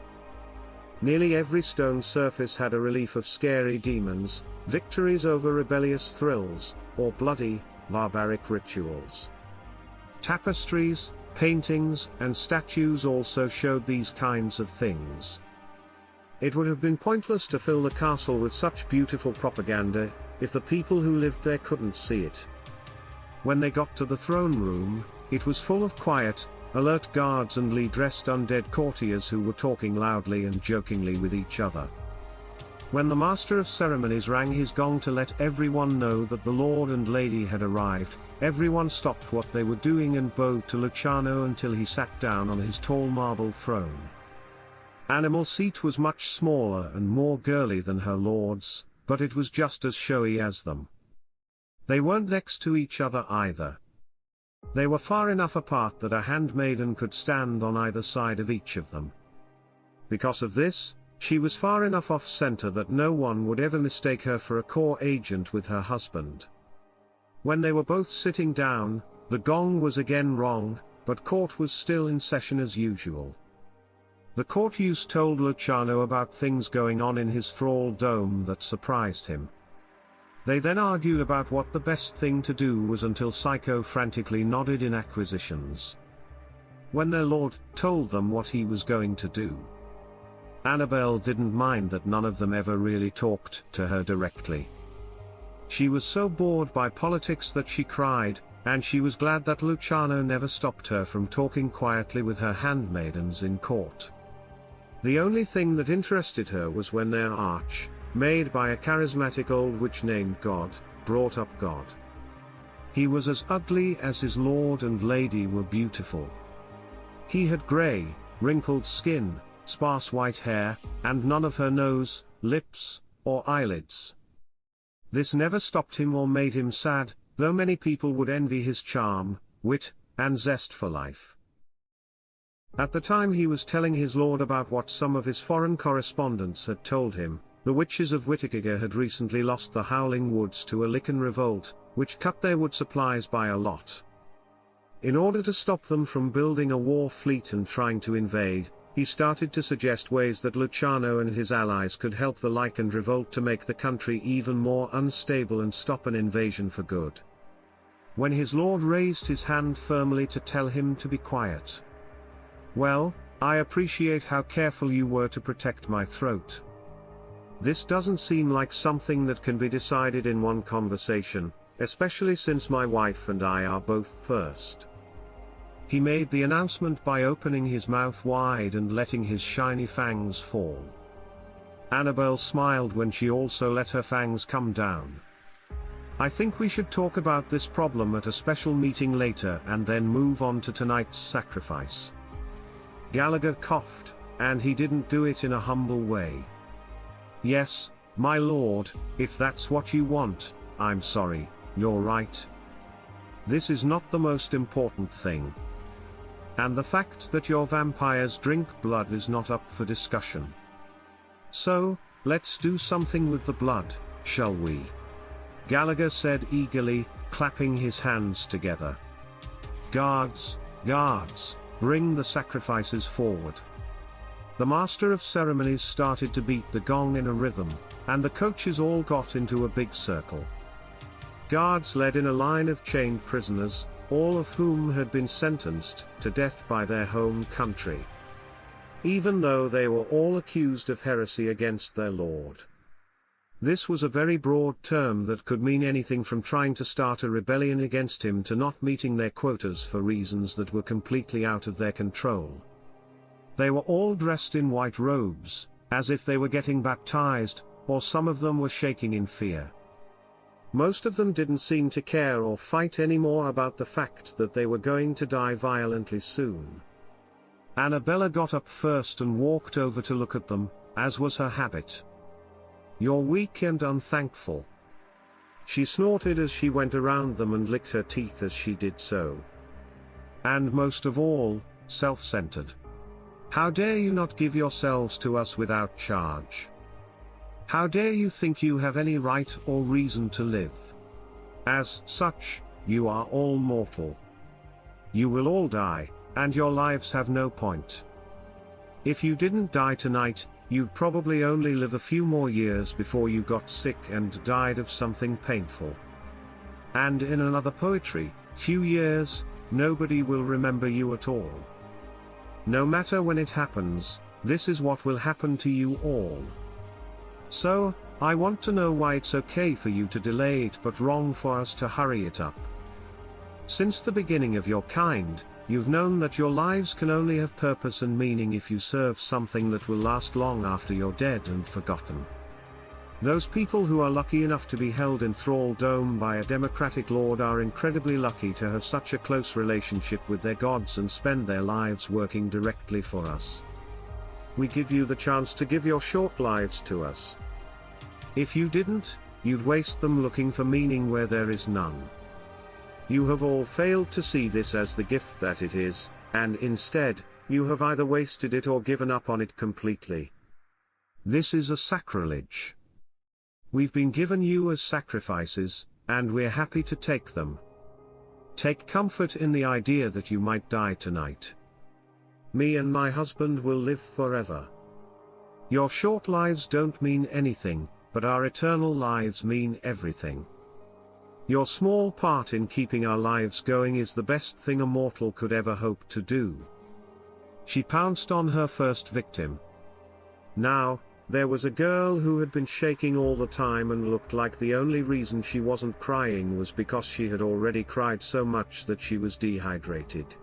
Nearly every stone surface had a relief of scary demons, victories over rebellious thrills, or bloody, barbaric rituals. Tapestries, paintings, and statues also showed these kinds of things. It would have been pointless to fill the castle with such beautiful propaganda, if the people who lived there couldn't see it. When they got to the throne room, it was full of quiet, alert guards and dressed undead courtiers who were talking loudly and jokingly with each other. When the master of ceremonies rang his gong to let everyone know that the lord and lady had arrived, everyone stopped what they were doing and bowed to Luciano until he sat down on his tall marble throne. Animal Seat was much smaller and more girly than her lord's, but it was just as showy as them. They weren't next to each other either. They were far enough apart that a handmaiden could stand on either side of each of them. Because of this, she was far enough off-center that no one would ever mistake her for a core agent with her husband. When they were both sitting down, the gong was again rung, but court was still in session as usual. The courtiers told Luciano about things going on in his thraldom that surprised him. They then argued about what the best thing to do was until Psycho frantically nodded in acquiescence. When their lord told them what he was going to do, Annabelle didn't mind that none of them ever really talked to her directly. She was so bored by politics that she cried, and she was glad that Luciano never stopped her from talking quietly with her handmaidens in court. The only thing that interested her was when their made by a charismatic old witch named God, brought up God. He was as ugly as his lord and lady were beautiful. He had grey, wrinkled skin, sparse white hair, and none of her nose, lips, or eyelids. This never stopped him or made him sad, though many people would envy his charm, wit, and zest for life. At the time he was telling his lord about what some of his foreign correspondents had told him, the witches of Whittaker had recently lost the Howling Woods to a Lycan revolt, which cut their wood supplies by a lot. In order to stop them from building a war fleet and trying to invade, he started to suggest ways that Luciano and his allies could help the Lycan revolt to make the country even more unstable and stop an invasion for good. When his lord raised his hand firmly to tell him to be quiet. "Well, I appreciate how careful you were to protect my throat. This doesn't seem like something that can be decided in one conversation, especially since my wife and I are both first." He made the announcement by opening his mouth wide and letting his shiny fangs fall. Annabelle smiled when she also let her fangs come down. "I think we should talk about this problem at a special meeting later and then move on to tonight's sacrifice." Gallagher coughed, and he didn't do it in a humble way. "Yes, my lord, if that's what you want. I'm sorry, you're right. This is not the most important thing. And the fact that your vampires drink blood is not up for discussion. So, let's do something with the blood, shall we?" Gallagher said eagerly, clapping his hands together. "Guards, guards, bring the sacrifices forward." The master of ceremonies started to beat the gong in a rhythm, and the coaches all got into a big circle. Guards led in a line of chained prisoners, all of whom had been sentenced to death by their home country, even though they were all accused of heresy against their lord. This was a very broad term that could mean anything from trying to start a rebellion against him to not meeting their quotas for reasons that were completely out of their control. They were all dressed in white robes, as if they were getting baptized, or some of them were shaking in fear. Most of them didn't seem to care or fight anymore about the fact that they were going to die violently soon. Annabella got up first and walked over to look at them, as was her habit. "You're weak and unthankful." She snorted as she went around them and licked her teeth as she did so. "And most of all, self-centered. How dare you not give yourselves to us without charge? How dare you think you have any right or reason to live? As such, you are all mortal. You will all die, and your lives have no point. If you didn't die tonight, you'd probably only live a few more years before you got sick and died of something painful. And in another poetry, few years, nobody will remember you at all. No matter when it happens, this is what will happen to you all. So, I want to know why it's okay for you to delay it but wrong for us to hurry it up. Since the beginning of your kind, you've known that your lives can only have purpose and meaning if you serve something that will last long after you're dead and forgotten. Those people who are lucky enough to be held in thraldom by a democratic lord are incredibly lucky to have such a close relationship with their gods and spend their lives working directly for us. We give you the chance to give your short lives to us. If you didn't, you'd waste them looking for meaning where there is none. You have all failed to see this as the gift that it is, and instead, you have either wasted it or given up on it completely. This is a sacrilege. We've been given you as sacrifices, and we're happy to take them. Take comfort in the idea that you might die tonight. Me and my husband will live forever. Your short lives don't mean anything, but our eternal lives mean everything. Your small part in keeping our lives going is the best thing a mortal could ever hope to do." She pounced on her first victim. Now, there was a girl who had been shaking all the time and looked like the only reason she wasn't crying was because she had already cried so much that she was dehydrated.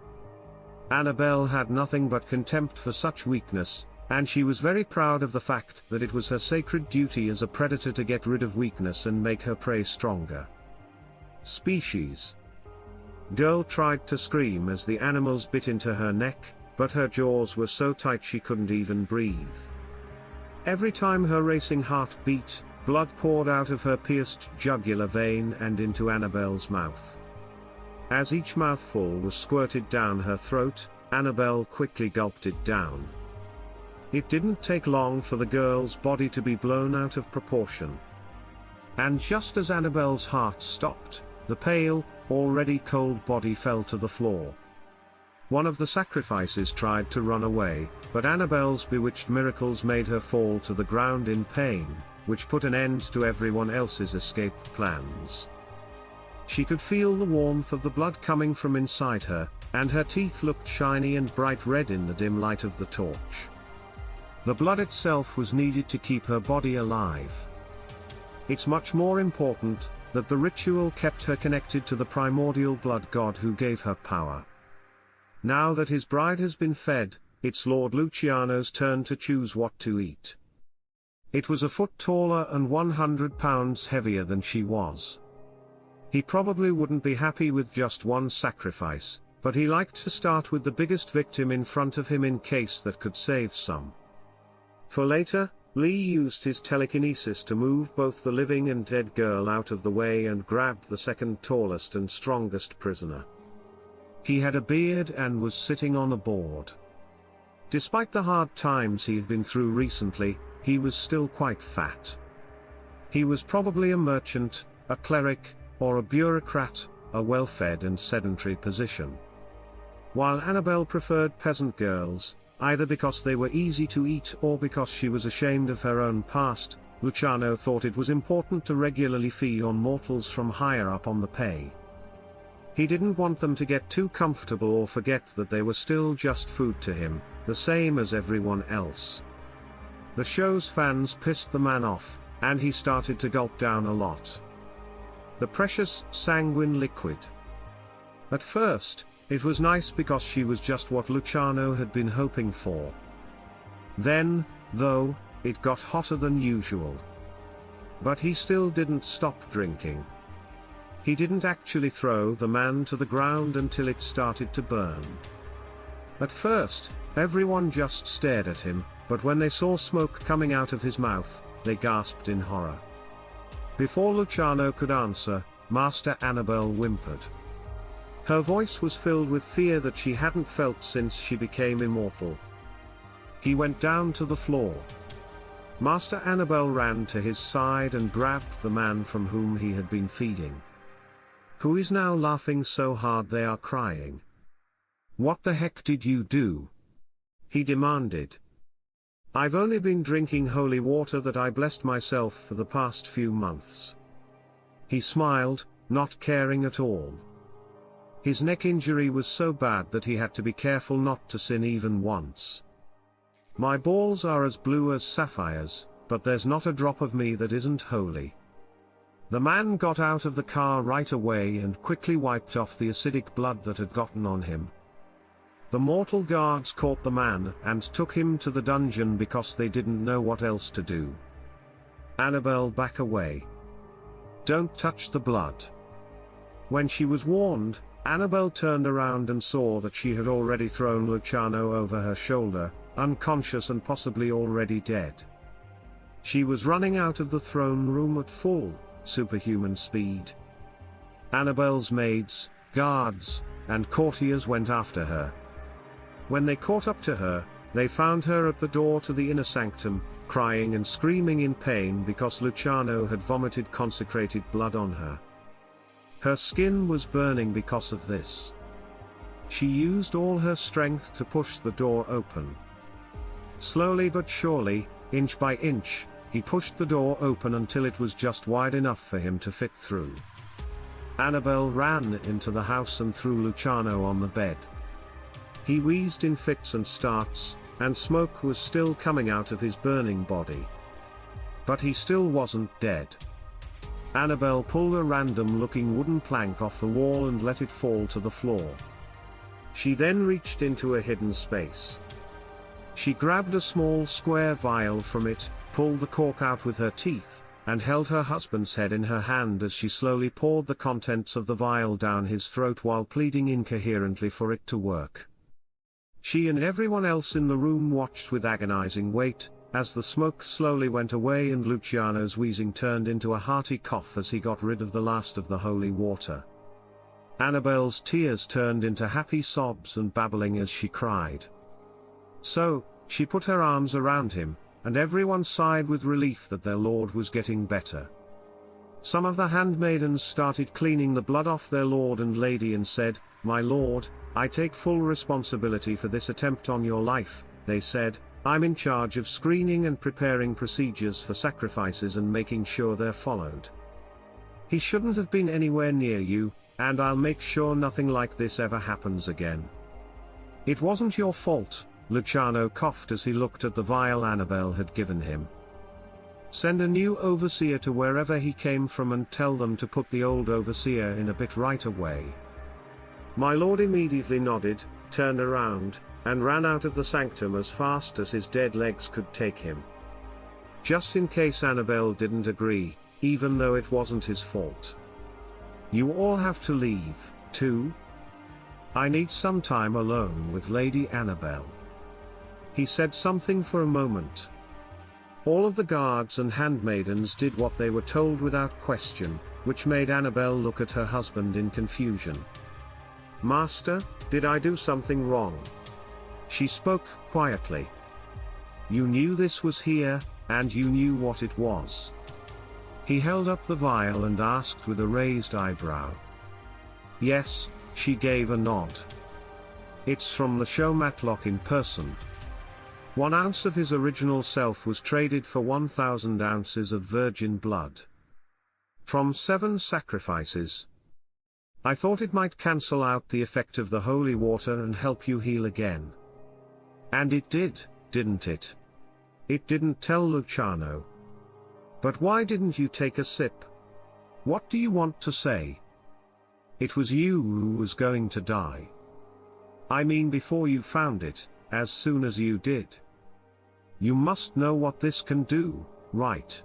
Annabelle had nothing but contempt for such weakness, And she was very proud of the fact that it was her sacred duty as a predator to get rid of weakness and make her prey stronger. Species. Girl tried to scream as the animals bit into her neck, but her jaws were so tight she couldn't even breathe. Every time her racing heart beat, blood poured out of her pierced jugular vein and into Annabelle's mouth. As each mouthful was squirted down her throat, Annabelle quickly gulped it down. It didn't take long for the girl's body to be blown out of proportion. And just as Annabelle's heart stopped, the pale, already cold body fell to the floor. One of the sacrifices tried to run away, but Annabelle's bewitched miracles made her fall to the ground in pain, which put an end to everyone else's escape plans. She could feel the warmth of the blood coming from inside her, and her teeth looked shiny and bright red in the dim light of the torch. The blood itself was needed to keep her body alive. It's much more important that the ritual kept her connected to the primordial blood god who gave her power. Now that his bride has been fed, it's Lord Luciano's turn to choose what to eat. It was a foot taller and 100 pounds heavier than she was. He probably wouldn't be happy with just one sacrifice, but he liked to start with the biggest victim in front of him in case that could save some. For later, Lee used his telekinesis to move both the living and dead girl out of the way and grabbed the second tallest and strongest prisoner. He had a beard and was sitting on a board. Despite the hard times he had been through recently, he was still quite fat. He was probably a merchant, a cleric, or a bureaucrat, a well-fed and sedentary position. While Annabelle preferred peasant girls, either because they were easy to eat or because she was ashamed of her own past, Luciano thought it was important to regularly feed on mortals from higher up on the pay. He didn't want them to get too comfortable or forget that they were still just food to him, the same as everyone else. The show's fans pissed the man off, and he started to gulp down a lot. The precious, sanguine liquid. At first, it was nice because she was just what Luciano had been hoping for. Then, though, it got hotter than usual. But he still didn't stop drinking. He didn't actually throw the man to the ground until it started to burn. At first, everyone just stared at him, but when they saw smoke coming out of his mouth, they gasped in horror. Before Luciano could answer, Master Annabelle whimpered. Her voice was filled with fear that she hadn't felt since she became immortal. He went down to the floor. Master Annabelle ran to his side and grabbed the man from whom he had been feeding. Who is now laughing so hard they are crying. What the heck did you do? He demanded. I've only been drinking holy water that I blessed myself for the past few months. He smiled, not caring at all. His neck injury was so bad that he had to be careful not to sin even once. My balls are as blue as sapphires, but there's not a drop of me that isn't holy. The man got out of the car right away and quickly wiped off the acidic blood that had gotten on him. The mortal guards caught the man and took him to the dungeon because they didn't know what else to do. Annabelle, back away. Don't touch the blood. When she was warned, Annabelle turned around and saw that she had already thrown Luciano over her shoulder, unconscious and possibly already dead. She was running out of the throne room at full, superhuman speed. Annabelle's maids, guards, and courtiers went after her. When they caught up to her, they found her at the door to the inner sanctum, crying and screaming in pain because Luciano had vomited consecrated blood on her. Her skin was burning because of this. She used all her strength to push the door open. Slowly but surely, inch by inch, he pushed the door open until it was just wide enough for him to fit through. Annabelle ran into the house and threw Luciano on the bed. He wheezed in fits and starts, and smoke was still coming out of his burning body. But he still wasn't dead. Annabelle pulled a random-looking wooden plank off the wall and let it fall to the floor. She then reached into a hidden space. She grabbed a small square vial from it, pulled the cork out with her teeth, and held her husband's head in her hand as she slowly poured the contents of the vial down his throat while pleading incoherently for it to work. She and everyone else in the room watched with agonizing weight, as the smoke slowly went away and Luciano's wheezing turned into a hearty cough as he got rid of the last of the holy water. Annabelle's tears turned into happy sobs and babbling as she cried. So, she put her arms around him, and everyone sighed with relief that their lord was getting better. Some of the handmaidens started cleaning the blood off their lord and lady and said, "My lord, I take full responsibility for this attempt on your life," they said. "I'm in charge of screening and preparing procedures for sacrifices and making sure they're followed. He shouldn't have been anywhere near you, and I'll make sure nothing like this ever happens again." "It wasn't your fault," Luciano coughed as he looked at the vial Annabelle had given him. "Send a new overseer to wherever he came from and tell them to put the old overseer in a bit right away." My lord immediately nodded, turned around, and ran out of the sanctum as fast as his dead legs could take him. Just in case Annabelle didn't agree, even though it wasn't his fault. "You all have to leave, too? I need some time alone with Lady Annabelle." He said something for a moment. All of the guards and handmaidens did what they were told without question, which made Annabelle look at her husband in confusion. "Master, did I do something wrong?" She spoke quietly. "You knew this was here, and you knew what it was." He held up the vial and asked with a raised eyebrow. "Yes," she gave a nod. "It's from the show Matlock in person. 1 ounce of his original self was traded for 1,000 ounces of virgin blood. From 7 sacrifices. I thought it might cancel out the effect of the holy water and help you heal again." "And it did, didn't it?" "It didn't," tell Luciano. "But why didn't you take a sip? What do you want to say? It was you who was going to die. I mean before you found it, as soon as you did. You must know what this can do, right?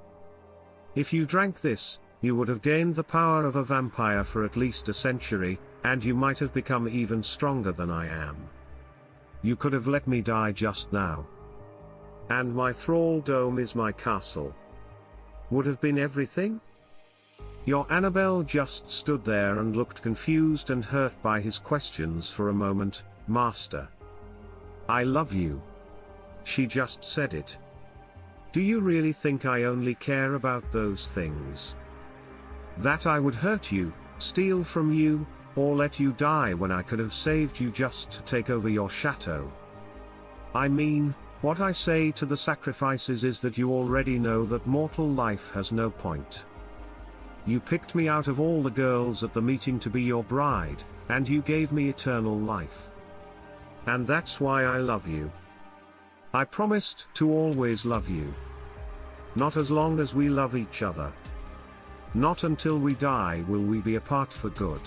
If you drank this, you would have gained the power of a vampire for at least a century, and you might have become even stronger than I am. You could have let me die just now. And my thrall dome is my castle. Would have been everything?" Your Annabelle just stood there and looked confused and hurt by his questions for a moment. "Master, I love you." She just said it. "Do you really think I only care about those things? That I would hurt you, steal from you, or let you die when I could have saved you just to take over your chateau? I mean, what I say to the sacrifices is that you already know that mortal life has no point. You picked me out of all the girls at the meeting to be your bride, and you gave me eternal life. And that's why I love you. I promised to always love you. Not as long as we love each other. Not until we die will we be apart for good.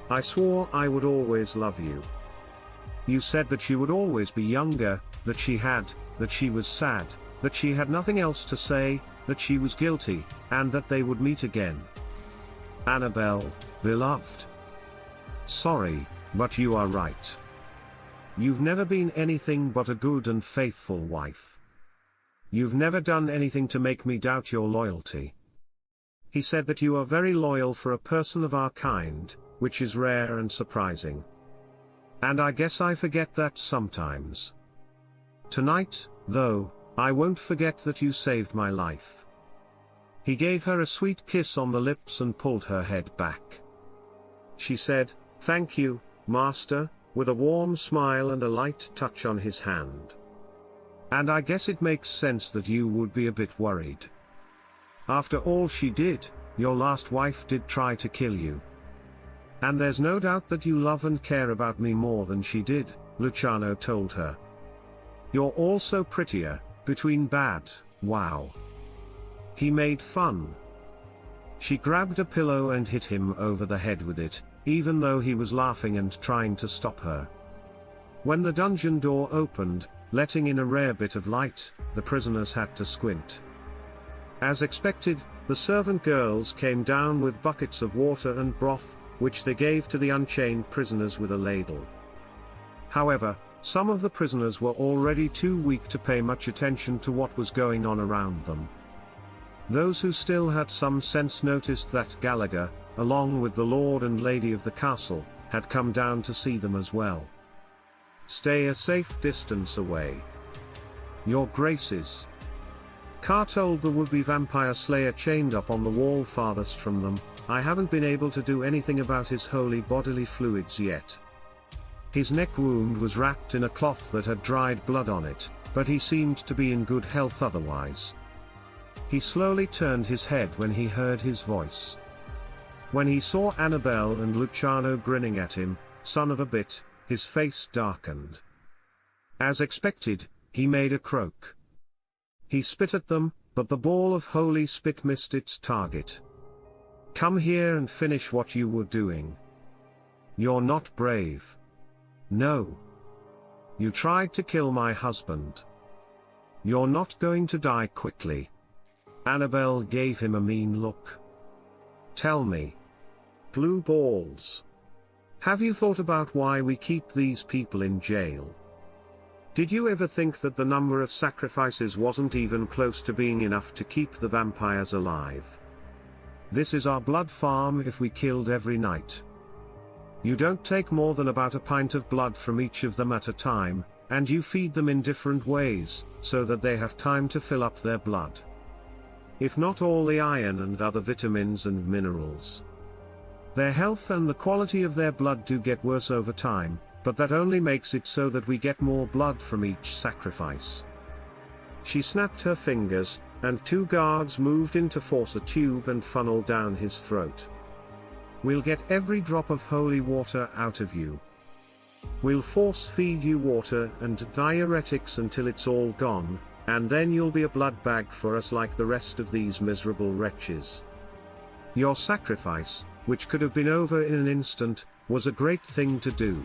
I swore I would always love you. You said that she would always be younger, that she was sad, that she had nothing else to say, that she was guilty, and that they would meet again. Annabelle, beloved. Sorry, but you are right. You've never been anything but a good and faithful wife. You've never done anything to make me doubt your loyalty. He said that you are very loyal for a person of our kind, which is rare and surprising. And I guess I forget that sometimes. Tonight, though, I won't forget that you saved my life." He gave her a sweet kiss on the lips and pulled her head back. She said, "Thank you, Master," with a warm smile and a light touch on his hand. "And I guess it makes sense that you would be a bit worried. After all she did, your last wife did try to kill you. And there's no doubt that you love and care about me more than she did," Luciano told her. "You're also prettier, between bad, wow." He made fun. She grabbed a pillow and hit him over the head with it, even though he was laughing and trying to stop her. When the dungeon door opened, letting in a rare bit of light. The prisoners had to squint. As expected, the servant girls came down with buckets of water and broth, which they gave to the unchained prisoners with a ladle. However, some of the prisoners were already too weak to pay much attention to what was going on around them. Those who still had some sense noticed that Gallagher, along with the lord and lady of the castle, had come down to see them as well. "Stay a safe distance away, Your Graces," Carr told the would-be vampire slayer chained up on the wall farthest from them. "I haven't been able to do anything about his holy bodily fluids yet. His neck wound was wrapped in a cloth that had dried blood on it, but he seemed to be in good health otherwise." He slowly turned his head when he heard his voice. When he saw Annabelle and Luciano grinning at him, son of a bit, his face darkened. As expected, he made a croak. He spit at them, but the ball of holy spit missed its target. "Come here and finish what you were doing. You're not brave. No. You tried to kill my husband. You're not going to die quickly." Annabelle gave him a mean look. "Tell me. Blue balls. Have you thought about why we keep these people in jail? Did you ever think that the number of sacrifices wasn't even close to being enough to keep the vampires alive? This is our blood farm if we killed every night. You don't take more than about a pint of blood from each of them at a time, and you feed them in different ways, so that they have time to fill up their blood. If not all the iron and other vitamins and minerals. Their health and the quality of their blood do get worse over time, but that only makes it so that we get more blood from each sacrifice." She snapped her fingers, and two guards moved in to force a tube and funnel down his throat. "We'll get every drop of holy water out of you. We'll force feed you water and diuretics until it's all gone, and then you'll be a blood bag for us like the rest of these miserable wretches. Your sacrifice, which could have been over in an instant, was a great thing to do.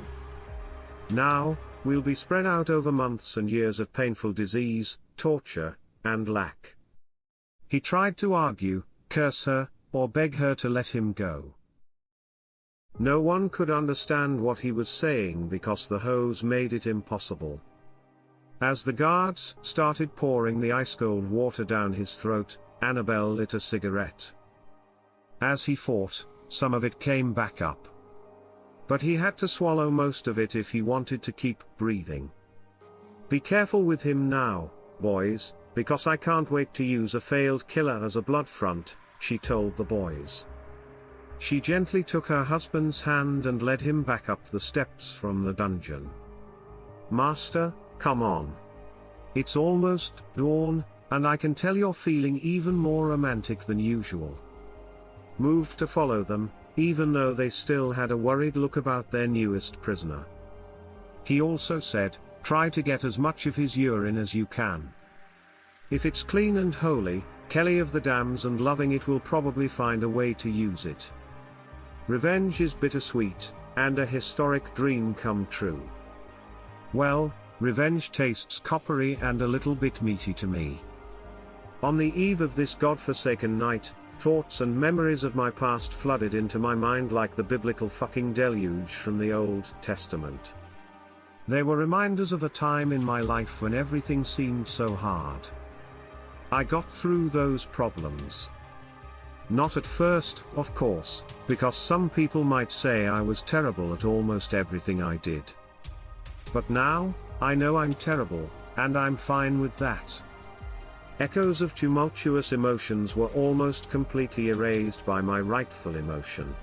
Now, we'll be spread out over months and years of painful disease, torture, and lack." He tried to argue, curse her, or beg her to let him go. No one could understand what he was saying because the hose made it impossible. As the guards started pouring the ice-cold water down his throat, Annabelle lit a cigarette. As he fought, some of it came back up. But he had to swallow most of it if he wanted to keep breathing. "Be careful with him now, boys, because I can't wait to use a failed killer as a blood front," she told the boys. She gently took her husband's hand and led him back up the steps from the dungeon. "Master, come on. It's almost dawn, and I can tell you're feeling even more romantic than usual." Moved to follow them, even though they still had a worried look about their newest prisoner. He also said, "Try to get as much of his urine as you can. If it's clean and holy, Kelly of the Dams and loving it will probably find a way to use it. Revenge is bittersweet, and a historic dream come true. Well, revenge tastes coppery and a little bit meaty to me." On the eve of this godforsaken night, thoughts and memories of my past flooded into my mind like the biblical fucking deluge from the Old Testament. They were reminders of a time in my life when everything seemed so hard. I got through those problems. Not at first, of course, because some people might say I was terrible at almost everything I did. But now, I know I'm terrible, and I'm fine with that. Echoes of tumultuous emotions were almost completely erased by my rightful emotion.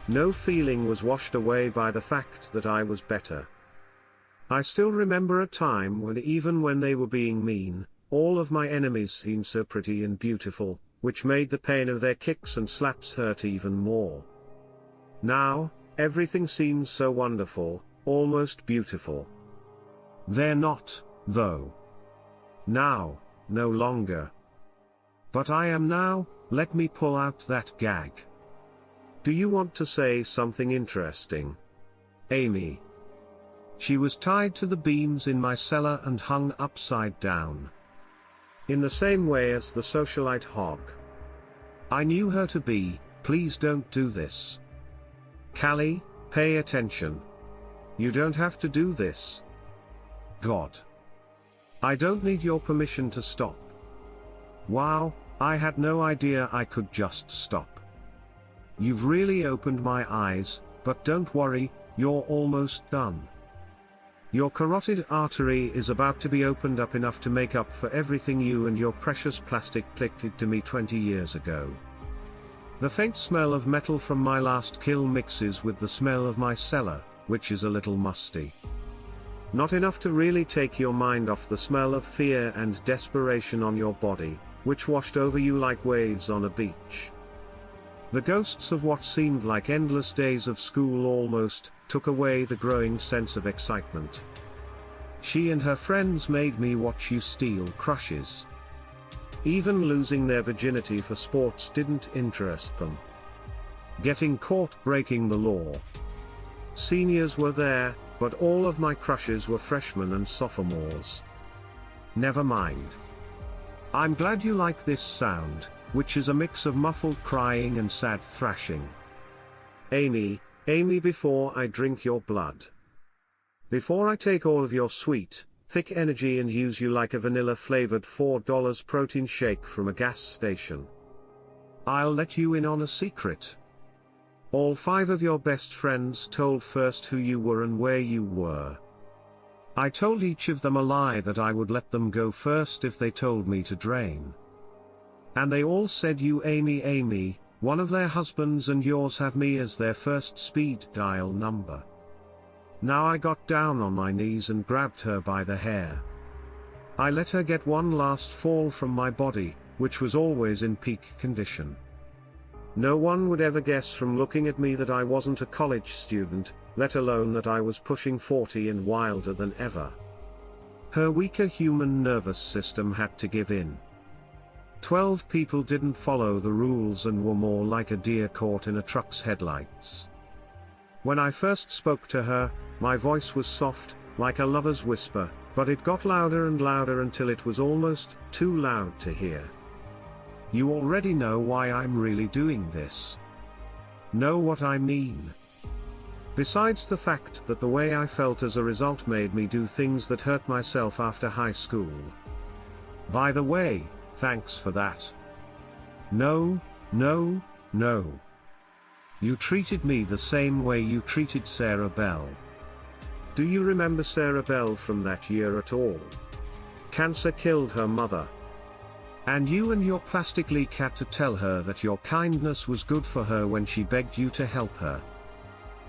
No feeling was washed away by the fact that I was better. I still remember a time when even when they were being mean, all of my enemies seemed so pretty and beautiful, which made the pain of their kicks and slaps hurt even more. Now, everything seems so wonderful, almost beautiful. They're not, though. Now, no longer. But I am now. Let me pull out that gag. Do you want to say something interesting, Amy? She was tied to the beams in my cellar and hung upside down. In the same way as the socialite hog. I knew her to be, please don't do this. Callie, pay attention. You don't have to do this. God. I don't need your permission to stop. Wow, I had no idea I could just stop. You've really opened my eyes, but don't worry, you're almost done. Your carotid artery is about to be opened up enough to make up for everything you and your precious plastic did to me 20 years ago. The faint smell of metal from my last kill mixes with the smell of my cellar, which is a little musty. Not enough to really take your mind off the smell of fear and desperation on your body, which washed over you like waves on a beach. The ghosts of what seemed like endless days of school almost took away the growing sense of excitement. She and her friends made me watch you steal crushes. Even losing their virginity for sports didn't interest them. Getting caught breaking the law. Seniors were there, but all of my crushes were freshmen and sophomores. Never mind. I'm glad you like this sound, which is a mix of muffled crying and sad thrashing. Amy, Amy, before I drink your blood. Before I take all of your sweet, thick energy and use you like a vanilla-flavored $4 protein shake from a gas station. I'll let you in on a secret. All 5 of your best friends told first who you were and where you were. I told each of them a lie that I would let them go first if they told me to drain. And they all said you Amy Amy, one of their husbands and yours have me as their first speed dial number. Now I got down on my knees and grabbed her by the hair. I let her get one last fall from my body, which was always in peak condition. No one would ever guess from looking at me that I wasn't a college student, let alone that I was pushing 40 and wilder than ever. Her weaker human nervous system had to give in. 12 people didn't follow the rules and were more like a deer caught in a truck's headlights. When I first spoke to her, my voice was soft, like a lover's whisper, but it got louder and louder until it was almost too loud to hear. You already know why I'm really doing this. Know what I mean. Besides the fact that the way I felt as a result made me do things that hurt myself after high school. By the way, thanks for that. No, no, no. You treated me the same way you treated Sarah Bell. Do you remember Sarah Bell from that year at all? Cancer killed her mother. And you and your plastic leak had to tell her that your kindness was good for her when she begged you to help her.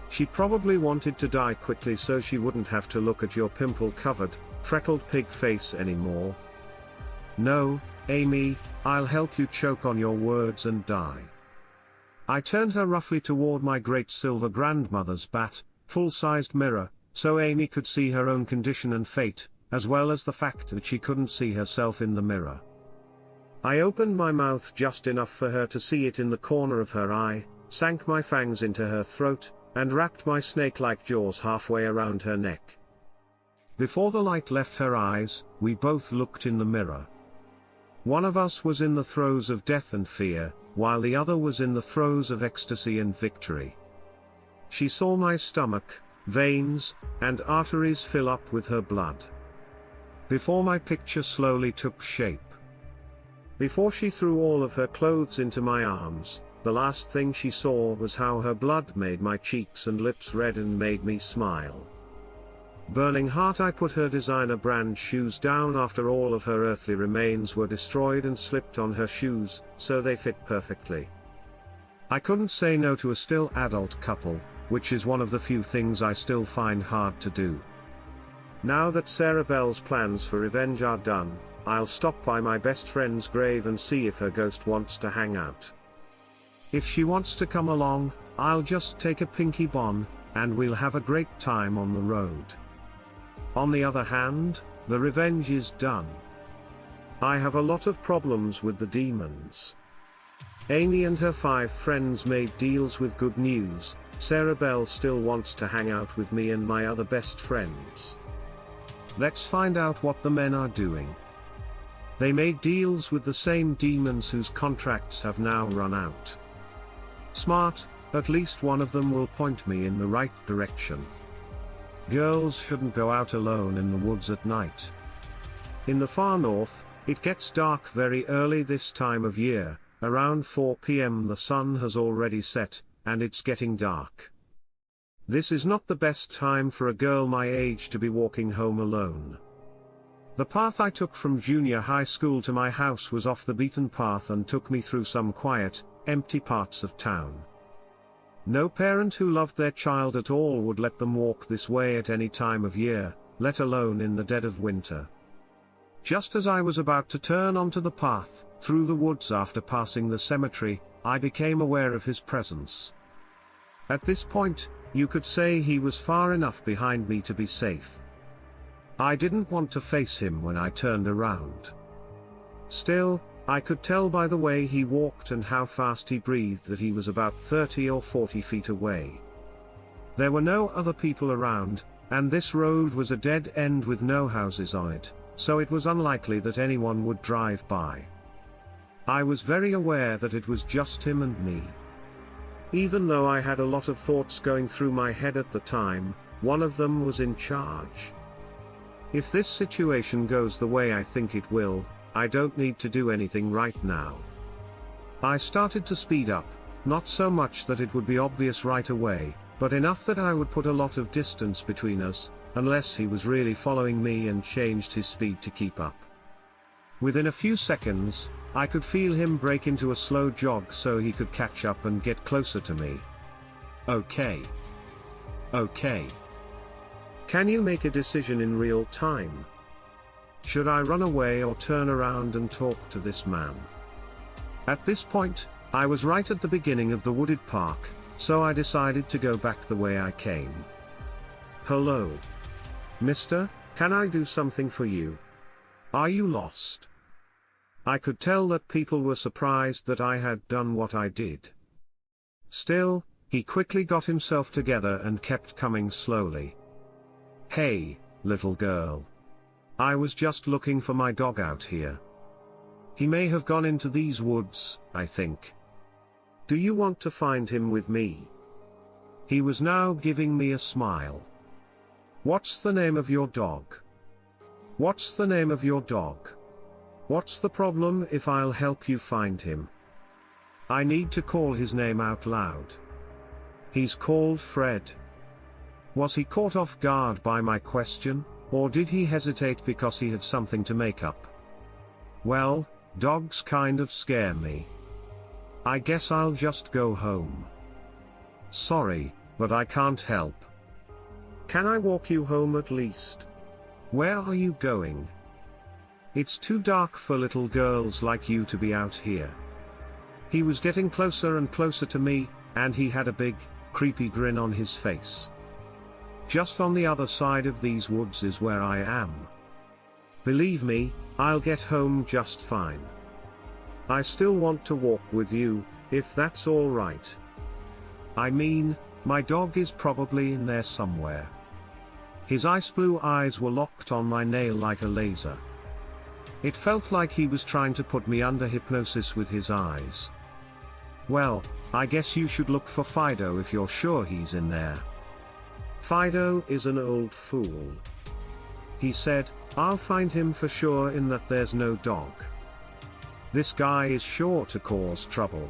She probably wanted to die quickly so she wouldn't have to look at your pimple-covered, freckled pig face anymore. No, Amy, I'll help you choke on your words and die. I turned her roughly toward my great silver grandmother's bat, full-sized mirror, so Amy could see her own condition and fate, as well as the fact that she couldn't see herself in the mirror. I opened my mouth just enough for her to see it in the corner of her eye, sank my fangs into her throat, and wrapped my snake-like jaws halfway around her neck. Before the light left her eyes, we both looked in the mirror. One of us was in the throes of death and fear, while the other was in the throes of ecstasy and victory. She saw my stomach, veins, and arteries fill up with her blood. Before my picture slowly took shape. Before she threw all of her clothes into my arms, the last thing she saw was how her blood made my cheeks and lips red and made me smile. Burning heart, I put her designer brand shoes down after all of her earthly remains were destroyed and slipped on her shoes, so they fit perfectly. I couldn't say no to a still adult couple, which is one of the few things I still find hard to do. Now that Sarah Bell's plans for revenge are done, I'll stop by my best friend's grave and see if her ghost wants to hang out. If she wants to come along, I'll just take a pinky bon, and we'll have a great time on the road. On the other hand, the revenge is done. I have a lot of problems with the demons. Amy and her 5 friends made deals with good news, Sarah Bell still wants to hang out with me and my other best friends. Let's find out what the men are doing. They made deals with the same demons whose contracts have now run out. Smart, at least one of them will point me in the right direction. Girls shouldn't go out alone in the woods at night. In the far north, it gets dark very early this time of year. Around 4 p.m. the sun has already set, and it's getting dark. This is not the best time for a girl my age to be walking home alone. The path I took from junior high school to my house was off the beaten path and took me through some quiet, empty parts of town. No parent who loved their child at all would let them walk this way at any time of year, let alone in the dead of winter. Just as I was about to turn onto the path, through the woods after passing the cemetery, I became aware of his presence. At this point, you could say he was far enough behind me to be safe. I didn't want to face him when I turned around. Still, I could tell by the way he walked and how fast he breathed that he was about 30 or 40 feet away. There were no other people around, and this road was a dead end with no houses on it, so it was unlikely that anyone would drive by. I was very aware that it was just him and me. Even though I had a lot of thoughts going through my head at the time, one of them was in charge. If this situation goes the way I think it will, I don't need to do anything right now. I started to speed up, not so much that it would be obvious right away, but enough that I would put a lot of distance between us, unless he was really following me and changed his speed to keep up. Within a few seconds, I could feel him break into a slow jog so he could catch up and get closer to me. Okay. Can you make a decision in real time? Should I run away or turn around and talk to this man? At this point, I was right at the beginning of the wooded park, so I decided to go back the way I came. Hello. Mister, can I do something for you? Are you lost? I could tell that people were surprised that I had done what I did. Still, he quickly got himself together and kept coming slowly. Hey, little girl. I was just looking for my dog out here. He may have gone into these woods, I think. Do you want to find him with me? He was now giving me a smile. What's the name of your dog? What's the name of your dog? What's the problem if I'll help you find him? I need to call his name out loud. He's called Fred. Was he caught off guard by my question, or did he hesitate because he had something to make up? Well, dogs kind of scare me. I guess I'll just go home. Sorry, but I can't help. Can I walk you home at least? Where are you going? It's too dark for little girls like you to be out here. He was getting closer and closer to me, and he had a big, creepy grin on his face. Just on the other side of these woods is where I am. Believe me, I'll get home just fine. I still want to walk with you, if that's all right. I mean, my dog is probably in there somewhere. His ice blue eyes were locked on my nail like a laser. It felt like he was trying to put me under hypnosis with his eyes. Well, I guess you should look for Fido if you're sure he's in there. Fido is an old fool. He said, I'll find him for sure in that there's no dog. This guy is sure to cause trouble.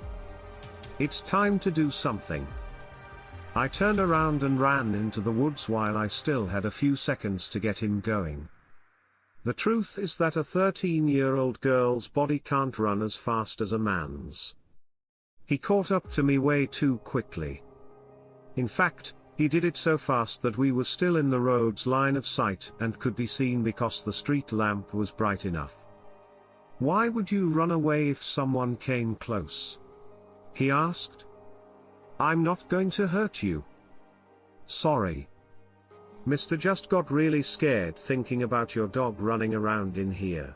It's time to do something. I turned around and ran into the woods while I still had a few seconds to get him going. The truth is that a 13-year-old girl's body can't run as fast as a man's. He caught up to me way too quickly. In fact, he did it so fast that we were still in the road's line of sight and could be seen because the street lamp was bright enough. Why would you run away if someone came close? He asked. I'm not going to hurt you. Sorry. Mister just got really scared thinking about your dog running around in here.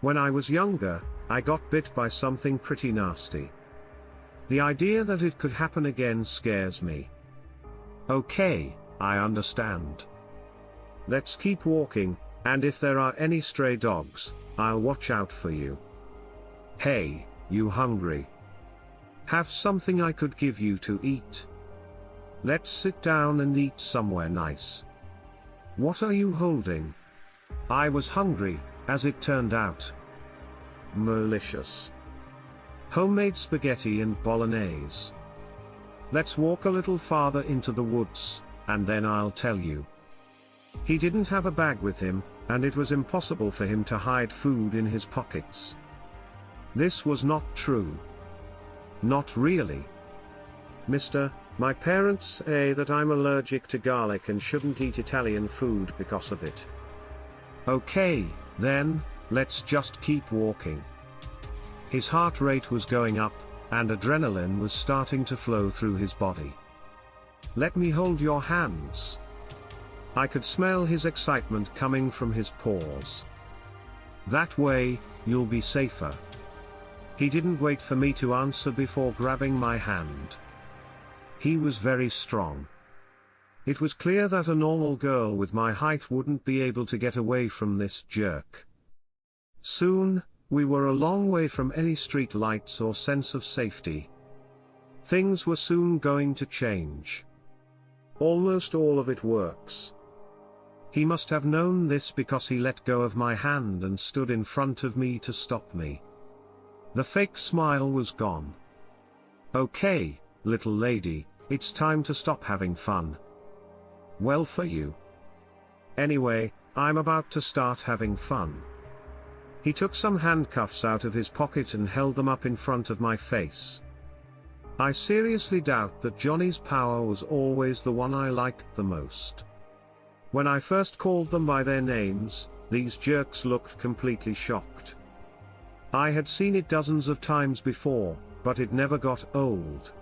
When I was younger, I got bit by something pretty nasty. The idea that it could happen again scares me. Okay, I understand. Let's keep walking, and if there are any stray dogs, I'll watch out for you. Hey, you hungry? Have something I could give you to eat? Let's sit down and eat somewhere nice. What are you holding? I was hungry, as it turned out. Malicious. Homemade spaghetti and bolognese. Let's walk a little farther into the woods, and then I'll tell you. He didn't have a bag with him, and it was impossible for him to hide food in his pockets. This was not true. Not really. Mister, my parents say that I'm allergic to garlic and shouldn't eat Italian food because of it. Okay, then, let's just keep walking. His heart rate was going up, and adrenaline was starting to flow through his body. Let me hold your hands. I could smell his excitement coming from his paws. That way, you'll be safer. He didn't wait for me to answer before grabbing my hand. He was very strong. It was clear that a normal girl with my height wouldn't be able to get away from this jerk. Soon, we were a long way from any street lights or sense of safety. Things were soon going to change. Almost all of it works. He must have known this because he let go of my hand and stood in front of me to stop me. The fake smile was gone. Okay, little lady, it's time to stop having fun. Well for you. Anyway, I'm about to start having fun. He took some handcuffs out of his pocket and held them up in front of my face. I seriously doubt that Johnny's power was always the one I liked the most. When I first called them by their names, these jerks looked completely shocked. I had seen it dozens of times before, but it never got old.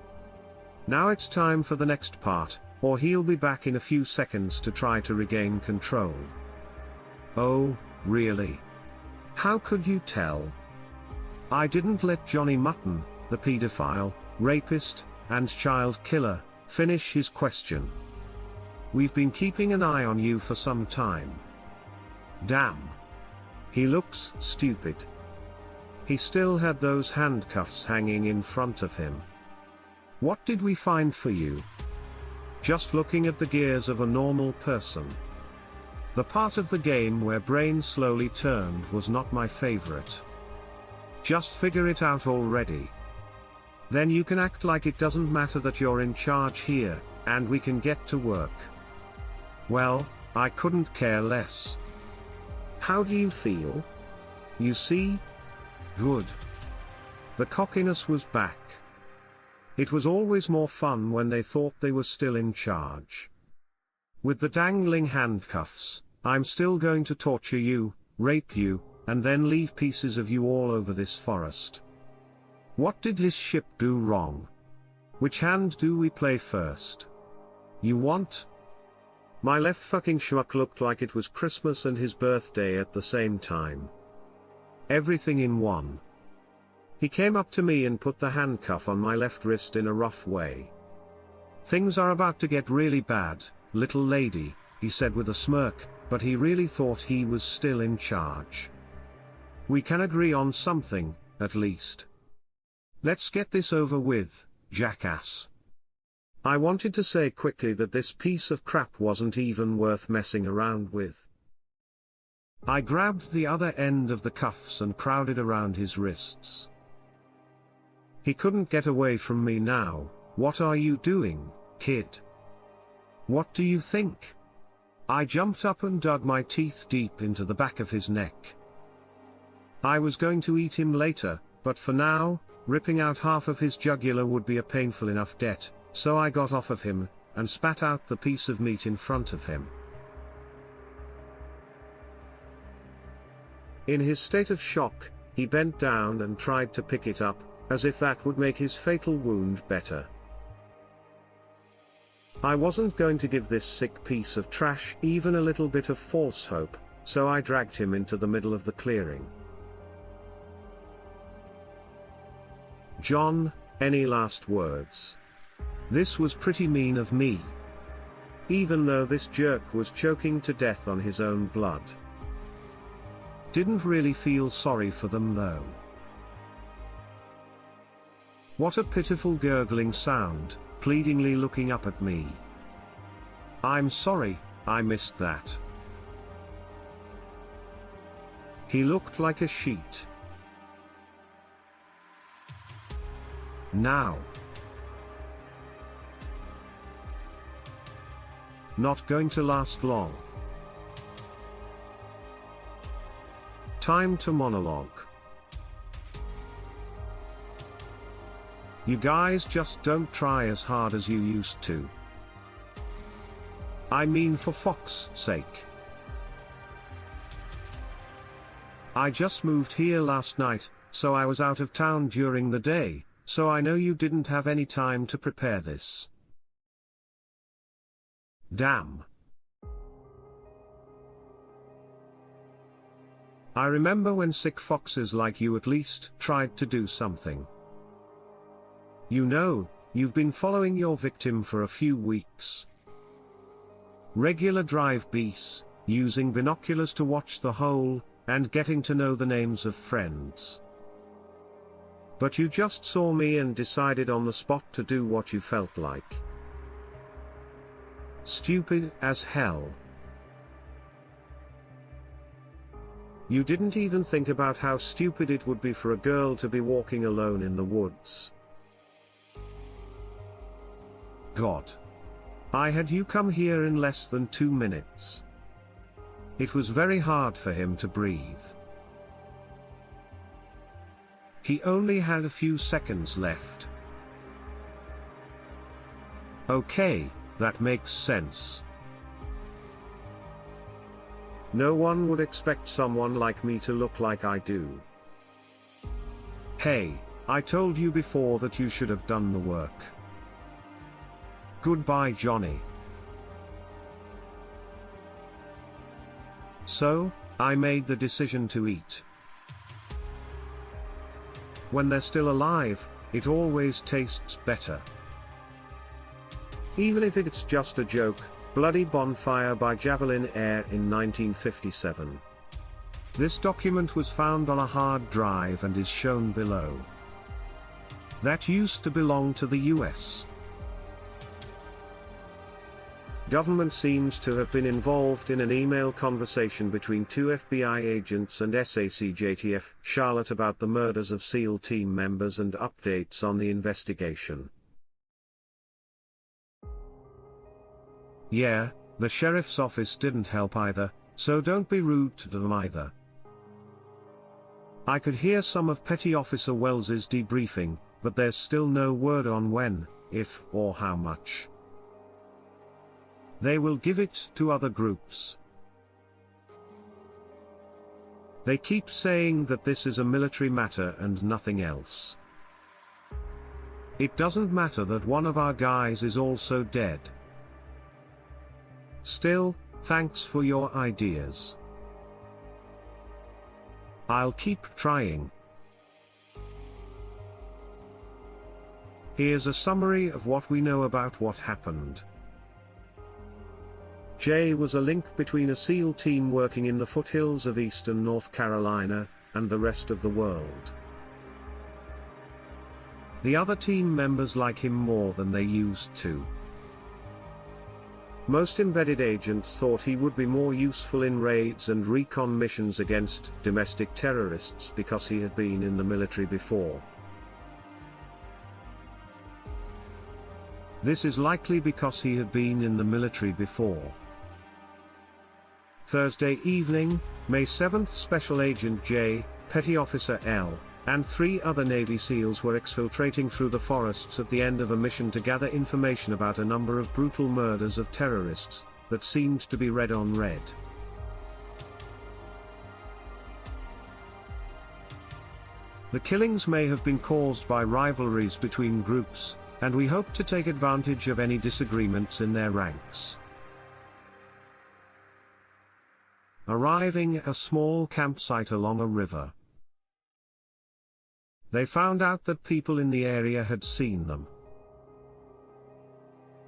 Now it's time for the next part, or he'll be back in a few seconds to try to regain control. Oh, really? How could you tell? I didn't let Johnny Mutton, the pedophile, rapist, and child killer, finish his question. We've been keeping an eye on you for some time. Damn. He looks stupid. He still had those handcuffs hanging in front of him. What did we find for you? Just looking at the gears of a normal person. The part of the game where brain slowly turned was not my favorite. Just figure it out already. Then you can act like it doesn't matter that you're in charge here, and we can get to work. Well, I couldn't care less. How do you feel? You see? Good. The cockiness was back. It was always more fun when they thought they were still in charge. With the dangling handcuffs, I'm still going to torture you, rape you, and then leave pieces of you all over this forest. What did this ship do wrong? Which hand do we play first? You want? My left fucking schmuck looked like it was Christmas and his birthday at the same time. Everything in one. He came up to me and put the handcuff on my left wrist in a rough way. Things are about to get really bad, little lady, he said with a smirk, but he really thought he was still in charge. We can agree on something, at least. Let's get this over with, jackass. I wanted to say quickly that this piece of crap wasn't even worth messing around with. I grabbed the other end of the cuffs and crowded around his wrists. He couldn't get away from me now. What are you doing, kid? What do you think? I jumped up and dug my teeth deep into the back of his neck. I was going to eat him later, but for now, ripping out half of his jugular would be a painful enough debt, so I got off of him, and spat out the piece of meat in front of him. In his state of shock, he bent down and tried to pick it up, as if that would make his fatal wound better. I wasn't going to give this sick piece of trash even a little bit of false hope, so I dragged him into the middle of the clearing. John, Any last words? This was pretty mean of me. Even though this jerk was choking to death on his own blood. Didn't really feel sorry for them though. What a pitiful gurgling sound, pleadingly looking up at me. I'm sorry, I missed that. He looked like a sheet. Now. Not going to last long. Time to monologue. You guys just don't try as hard as you used to. I mean, for fuck's sake. I just moved here last night, so I was out of town during the day, so I know you didn't have any time to prepare this. Damn. I remember when sick foxes like you at least tried to do something. You know, you've been following your victim for a few weeks. Regular drive-bys, using binoculars to watch the hole, and getting to know the names of friends. But you just saw me and decided on the spot to do what you felt like. Stupid as hell. You didn't even think about how stupid it would be for a girl to be walking alone in the woods. God. I had you come here in less than 2 minutes. It was very hard for him to breathe. He only had a few seconds left. Okay, that makes sense. No one would expect someone like me to look like I do. Hey, I told you before that you should have done the work. Goodbye, Johnny. So, I made the decision to eat. When they're still alive, it always tastes better. Even if it's just a joke. Bloody Bonfire by Javelin Air in 1957. This document was found on a hard drive and is shown below. That used to belong to the US. Government seems to have been involved in an email conversation between 2 FBI agents and SACJTF Charlotte about the murders of SEAL team members and updates on the investigation. Yeah, the sheriff's office didn't help either, so don't be rude to them either. I could hear some of Petty Officer Wells's debriefing, but there's still no word on when, if, or how much. They will give it to other groups. They keep saying that this is a military matter and nothing else. It doesn't matter that one of our guys is also dead. Still, thanks for your ideas. I'll keep trying. Here's a summary of what we know about what happened. Jay was a link between a SEAL team working in the foothills of eastern North Carolina, and the rest of the world. The other team members like him more than they used to. Most embedded agents thought he would be more useful in raids and recon missions against domestic terrorists because he had been in the military before. This is likely because he had been in the military before. Thursday evening, May 7th, Special Agent J, Petty Officer L, and 3 other Navy SEALs were exfiltrating through the forests at the end of a mission to gather information about a number of brutal murders of terrorists that seemed to be red on red. The killings may have been caused by rivalries between groups, and we hope to take advantage of any disagreements in their ranks. Arriving at a small campsite along a river. They found out that people in the area had seen them.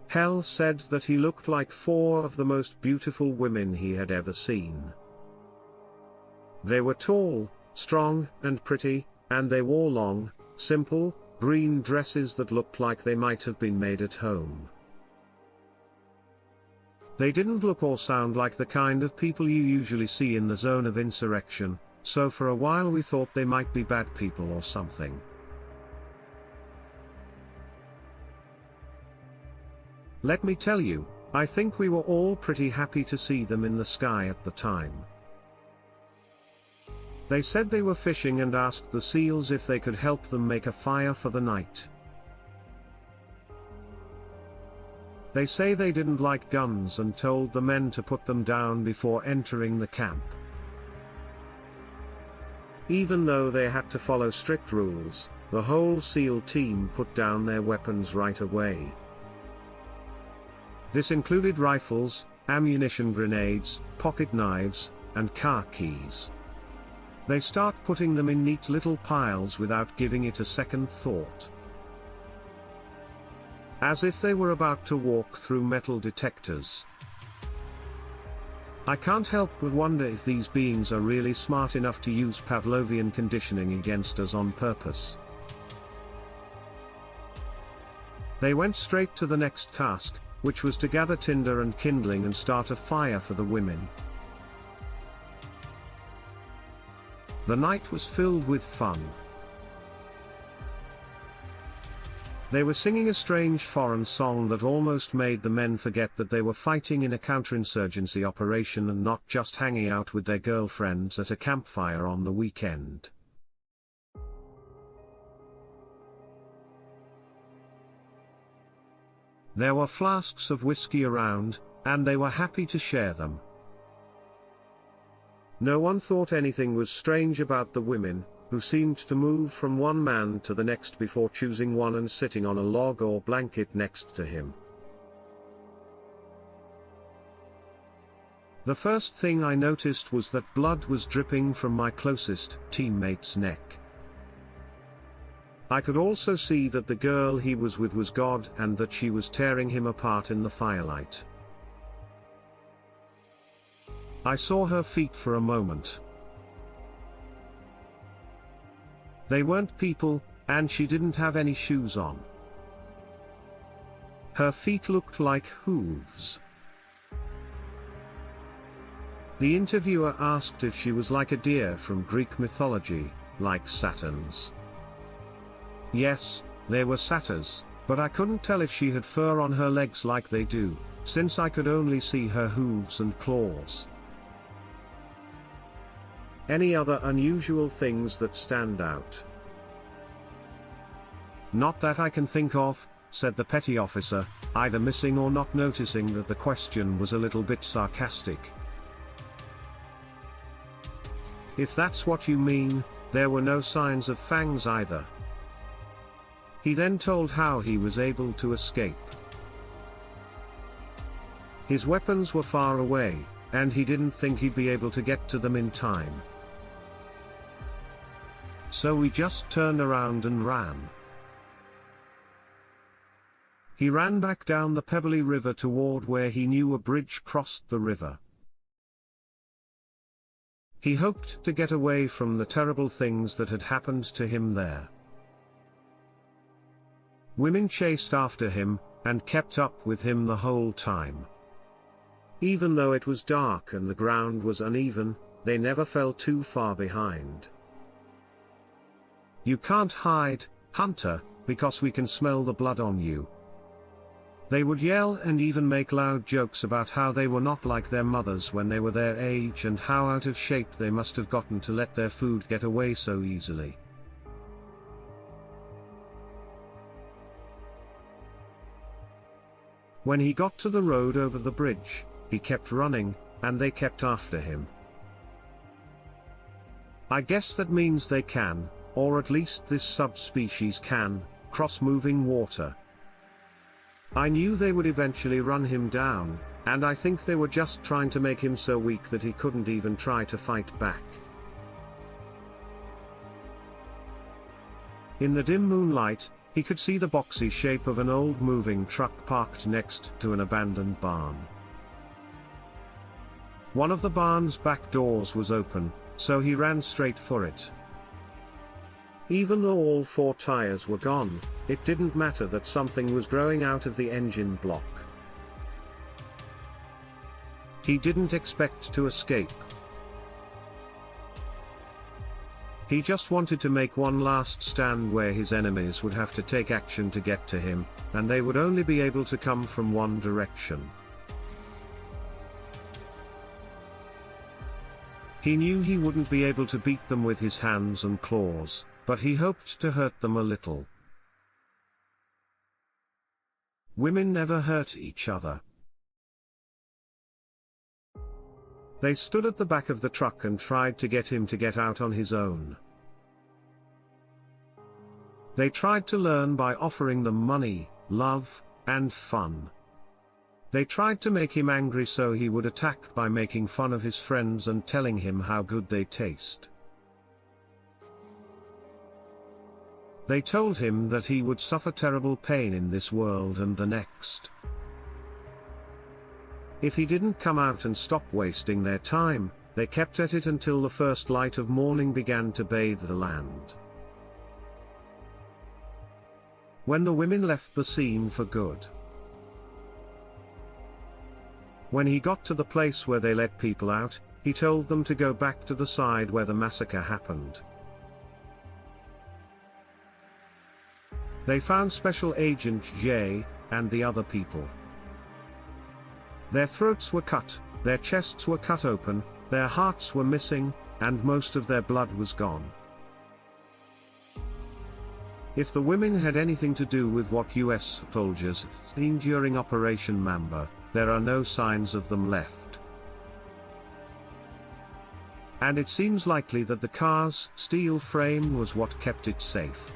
Hell said that he looked like 4 of the most beautiful women he had ever seen. They were tall, strong, and pretty, and they wore long, simple, green dresses that looked like they might have been made at home. They didn't look or sound like the kind of people you usually see in the zone of insurrection, so for a while we thought they might be bad people or something. Let me tell you, I think we were all pretty happy to see them in the sky at the time. They said they were fishing and asked the seals if they could help them make a fire for the night. They say they didn't like guns and told the men to put them down before entering the camp. Even though they had to follow strict rules, the whole SEAL team put down their weapons right away. This included rifles, ammunition grenades, pocket knives, and car keys. They start putting them in neat little piles without giving it a second thought. As if they were about to walk through metal detectors. I can't help but wonder if these beings are really smart enough to use Pavlovian conditioning against us on purpose. They went straight to the next task, which was to gather tinder and kindling and start a fire for the women. The night was filled with fun. They were singing a strange foreign song that almost made the men forget that they were fighting in a counterinsurgency operation and not just hanging out with their girlfriends at a campfire on the weekend. There were flasks of whiskey around, and they were happy to share them. No one thought anything was strange about the women, who seemed to move from one man to the next before choosing one and sitting on a log or blanket next to him. The first thing I noticed was that blood was dripping from my closest teammate's neck. I could also see that the girl he was with was God and that she was tearing him apart in the firelight. I saw her feet for a moment. They weren't people, and she didn't have any shoes on. Her feet looked like hooves. The interviewer asked if she was like a deer from Greek mythology, like Saturn's. Yes, they were satyrs, but I couldn't tell if she had fur on her legs like they do, since I could only see her hooves and claws. Any other unusual things that stand out? Not that I can think of, said the petty officer, either missing or not noticing that the question was a little bit sarcastic. If that's what you mean, there were no signs of fangs either. He then told how he was able to escape. His weapons were far away, and he didn't think he'd be able to get to them in time. So we just turned around and ran. He ran back down the pebbly river toward where he knew a bridge crossed the river. He hoped to get away from the terrible things that had happened to him there. Women chased after him, and kept up with him the whole time. Even though it was dark and the ground was uneven, they never fell too far behind. You can't hide, hunter, because we can smell the blood on you. They would yell and even make loud jokes about how they were not like their mothers when they were their age and how out of shape they must have gotten to let their food get away so easily. When he got to the road over the bridge, he kept running, and they kept after him. I guess that means they can, or at least this subspecies can, cross moving water. I knew they would eventually run him down, and I think they were just trying to make him so weak that he couldn't even try to fight back. In the dim moonlight, he could see the boxy shape of an old moving truck parked next to an abandoned barn. One of the barn's back doors was open, so he ran straight for it. Even though all 4 tires were gone, it didn't matter that something was growing out of the engine block. He didn't expect to escape. He just wanted to make one last stand where his enemies would have to take action to get to him, and they would only be able to come from one direction. He knew he wouldn't be able to beat them with his hands and claws, but he hoped to hurt them a little. Women never hurt each other. They stood at the back of the truck and tried to get him to get out on his own. They tried to learn by offering them money, love, and fun. They tried to make him angry so he would attack by making fun of his friends and telling him how good they taste. They told him that he would suffer terrible pain in this world and the next. If he didn't come out and stop wasting their time, they kept at it until the first light of morning began to bathe the land. When the women left the scene for good. When he got to the place where they let people out, he told them to go back to the side where the massacre happened. They found Special Agent J and the other people. Their throats were cut, their chests were cut open, their hearts were missing, and most of their blood was gone. If the women had anything to do with what US soldiers seen during Operation Mamba, there are no signs of them left. And it seems likely that the car's steel frame was what kept it safe.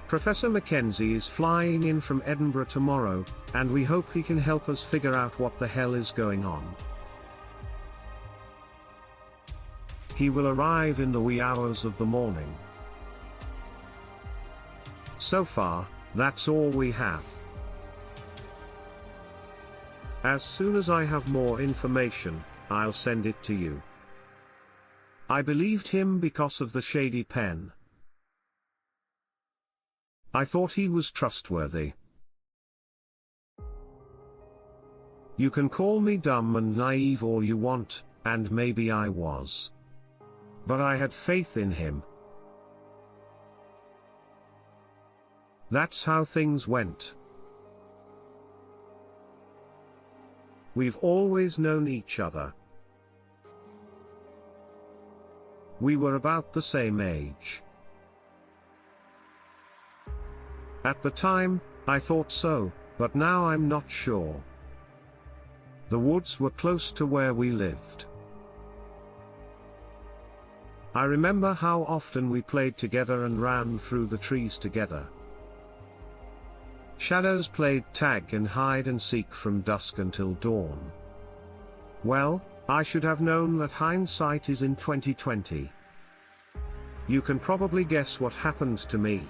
Professor Mackenzie is flying in from Edinburgh tomorrow, and we hope he can help us figure out what the hell is going on. He will arrive in the wee hours of the morning. So far, that's all we have. As soon as I have more information, I'll send it to you. I believed him because of the shady pen. I thought he was trustworthy. You can call me dumb and naive all you want, and maybe I was. But I had faith in him. That's how things went. We've always known each other. We were about the same age. At the time, I thought so, but now I'm not sure. The woods were close to where we lived. I remember how often we played together and ran through the trees together. Shadows played tag and hide and seek from dusk until dawn. Well, I should have known that hindsight is in 2020. You can probably guess what happened to me.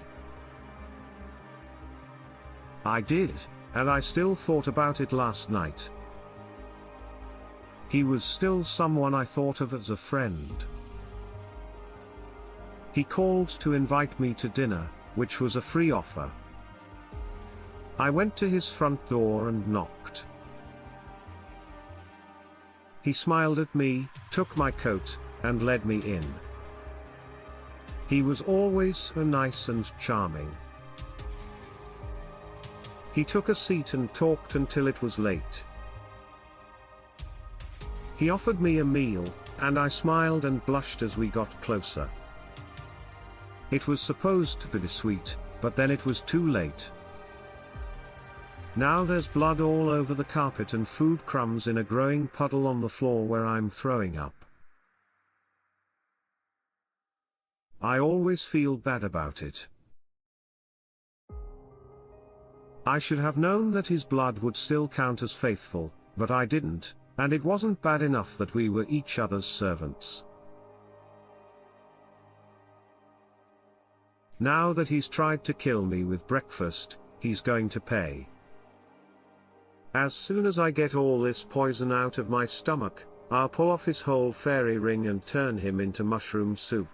I did, and I still thought about it last night. He was still someone I thought of as a friend. He called to invite me to dinner, which was a free offer. I went to his front door and knocked. He smiled at me, took my coat, and led me in. He was always so nice and charming. He took a seat and talked until it was late. He offered me a meal, and I smiled and blushed as we got closer. It was supposed to be sweet, but then it was too late. Now there's blood all over the carpet and food crumbs in a growing puddle on the floor where I'm throwing up. I always feel bad about it. I should have known that his blood would still count as faithful, but I didn't, and it wasn't bad enough that we were each other's servants. Now that he's tried to kill me with breakfast, he's going to pay. As soon as I get all this poison out of my stomach, I'll pull off his whole fairy ring and turn him into mushroom soup.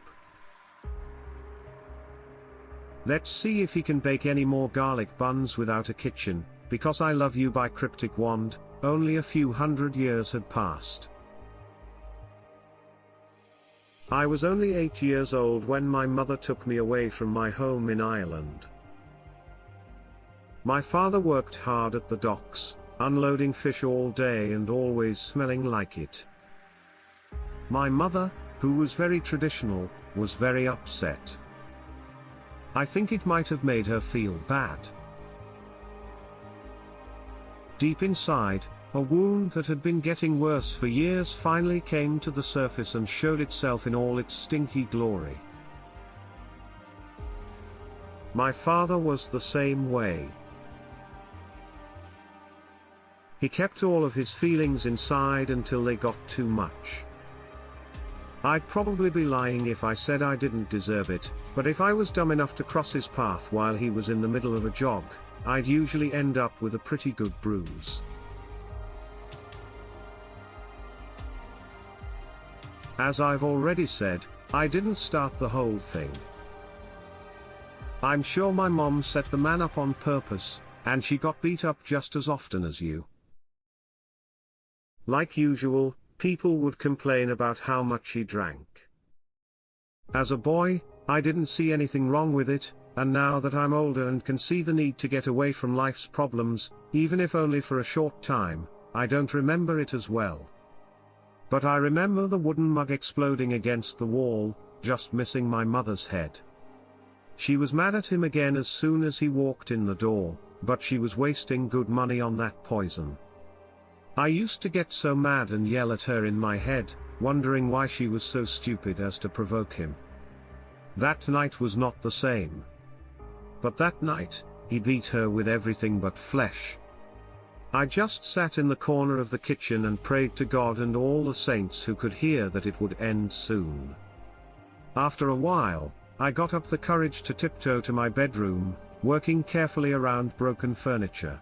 Let's see if he can bake any more garlic buns without a kitchen, because I Love You by Cryptic Wand. Only a few hundred years had passed. I was only 8 years old when my mother took me away from my home in Ireland. My father worked hard at the docks, unloading fish all day and always smelling like it. My mother, who was very traditional, was very upset. I think it might have made her feel bad. Deep inside, a wound that had been getting worse for years finally came to the surface and showed itself in all its stinky glory. My father was the same way. He kept all of his feelings inside until they got too much. I'd probably be lying if I said I didn't deserve it, but if I was dumb enough to cross his path while he was in the middle of a jog, I'd usually end up with a pretty good bruise. As I've already said, I didn't start the whole thing. I'm sure my mom set the man up on purpose, and she got beat up just as often as you. Like usual, people would complain about how much he drank. As a boy, I didn't see anything wrong with it, and now that I'm older and can see the need to get away from life's problems, even if only for a short time, I don't remember it as well. But I remember the wooden mug exploding against the wall, just missing my mother's head. She was mad at him again as soon as he walked in the door, but she was wasting good money on that poison. I used to get so mad and yell at her in my head, wondering why she was so stupid as to provoke him. That night was not the same. But that night, he beat her with everything but flesh. I just sat in the corner of the kitchen and prayed to God and all the saints who could hear that it would end soon. After a while, I got up the courage to tiptoe to my bedroom, working carefully around broken furniture.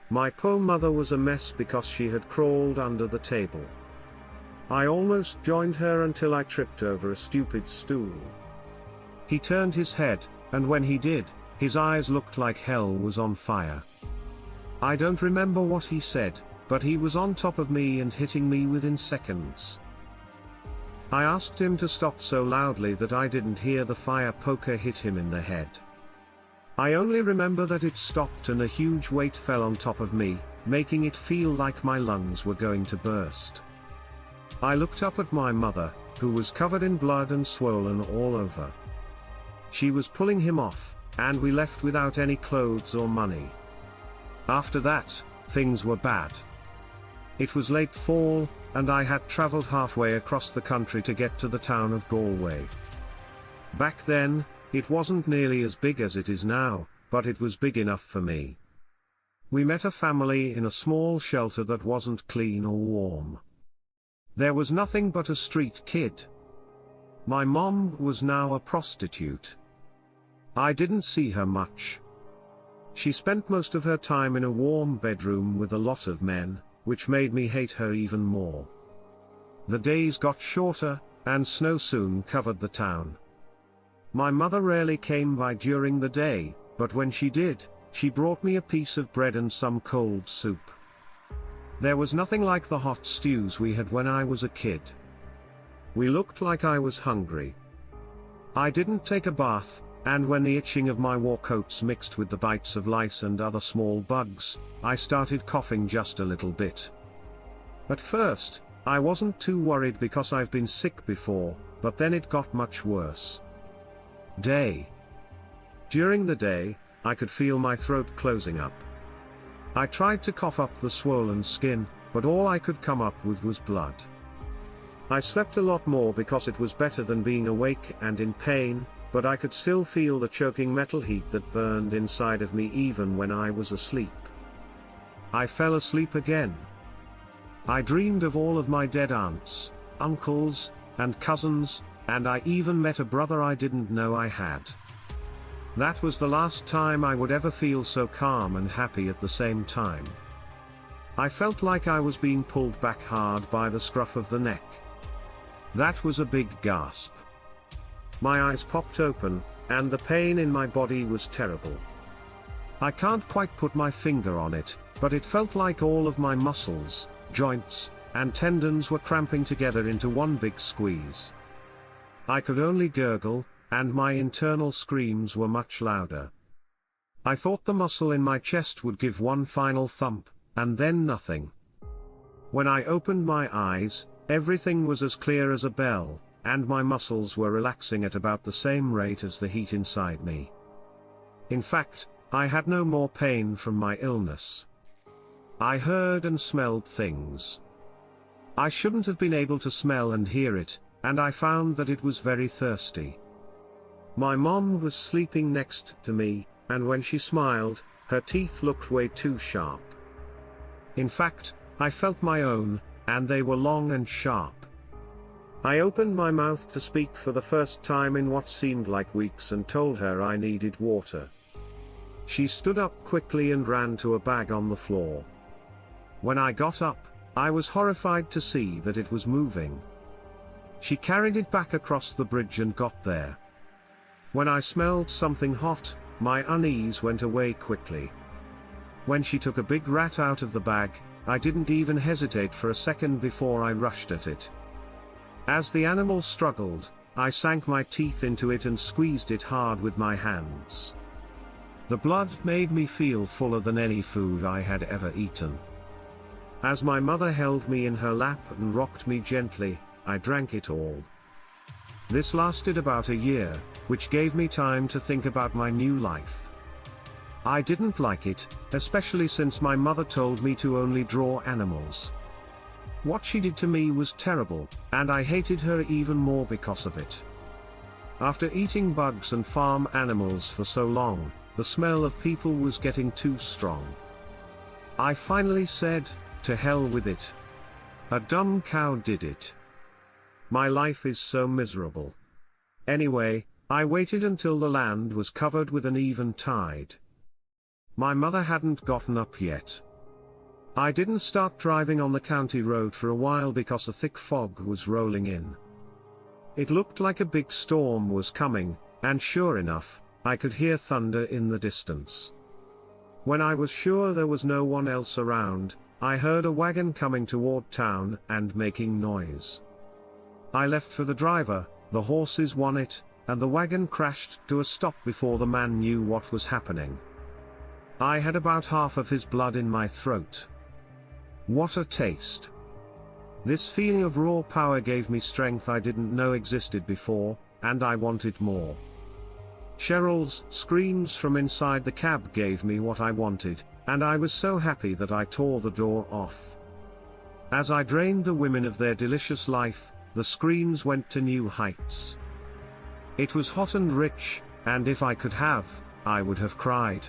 My poor mother was a mess because she had crawled under the table. I almost joined her until I tripped over a stupid stool. He turned his head, and when he did, his eyes looked like hell was on fire. I don't remember what he said, but he was on top of me and hitting me within seconds. I asked him to stop so loudly that I didn't hear the fire poker hit him in the head. I only remember that it stopped and a huge weight fell on top of me, making it feel like my lungs were going to burst. I looked up at my mother, who was covered in blood and swollen all over. She was pulling him off, and we left without any clothes or money. After that, things were bad. It was late fall, and I had traveled halfway across the country to get to the town of Galway. Back then, it wasn't nearly as big as it is now, but it was big enough for me. We met a family in a small shelter that wasn't clean or warm. There was nothing but a street kid. My mom was now a prostitute. I didn't see her much. She spent most of her time in a warm bedroom with a lot of men, which made me hate her even more. The days got shorter, and snow soon covered the town. My mother rarely came by during the day, but when she did, she brought me a piece of bread and some cold soup. There was nothing like the hot stews we had when I was a kid. We looked like I was hungry. I didn't take a bath, and when the itching of my war coats mixed with the bites of lice and other small bugs, I started coughing just a little bit. At first, I wasn't too worried because I've been sick before, but then it got much worse. During the day, I could feel my throat closing up. I tried to cough up the swollen skin, but all I could come up with was blood. I slept a lot more because it was better than being awake and in pain, but I could still feel the choking metal heat that burned inside of me even when I was asleep. I fell asleep again. I dreamed of all of my dead aunts, uncles, and cousins, and I even met a brother I didn't know I had. That was the last time I would ever feel so calm and happy at the same time. I felt like I was being pulled back hard by the scruff of the neck. That was a big gasp. My eyes popped open, and the pain in my body was terrible. I can't quite put my finger on it, but it felt like all of my muscles, joints, and tendons were cramping together into one big squeeze. I could only gurgle, and my internal screams were much louder. I thought the muscle in my chest would give one final thump, and then nothing. When I opened my eyes, everything was as clear as a bell, and my muscles were relaxing at about the same rate as the heat inside me. In fact, I had no more pain from my illness. I heard and smelled things I shouldn't have been able to smell and hear it, and I found that it was very thirsty. My mom was sleeping next to me, and when she smiled, her teeth looked way too sharp. In fact, I felt my own, and they were long and sharp. I opened my mouth to speak for the first time in what seemed like weeks and told her I needed water. She stood up quickly and ran to a bag on the floor. When I got up, I was horrified to see that it was moving. She carried it back across the bridge and got there. When I smelled something hot, my unease went away quickly. When she took a big rat out of the bag, I didn't even hesitate for a second before I rushed at it. As the animal struggled, I sank my teeth into it and squeezed it hard with my hands. The blood made me feel fuller than any food I had ever eaten. As my mother held me in her lap and rocked me gently, I drank it all. This lasted about a year, which gave me time to think about my new life. I didn't like it, especially since my mother told me to only draw animals. What she did to me was terrible, and I hated her even more because of it. After eating bugs and farm animals for so long, the smell of people was getting too strong. I finally said, "To hell with it. A dumb cow did it. My life is so miserable." Anyway, I waited until the land was covered with an even tide. My mother hadn't gotten up yet. I didn't start driving on the county road for a while because a thick fog was rolling in. It looked like a big storm was coming, and sure enough, I could hear thunder in the distance. When I was sure there was no one else around, I heard a wagon coming toward town and making noise. I left for the driver, the horses won it, and the wagon crashed to a stop before the man knew what was happening. I had about half of his blood in my throat. What a taste! This feeling of raw power gave me strength I didn't know existed before, and I wanted more. Cheryl's screams from inside the cab gave me what I wanted, and I was so happy that I tore the door off. As I drained the women of their delicious life, the screams went to new heights. It was hot and rich, and if I could have, I would have cried.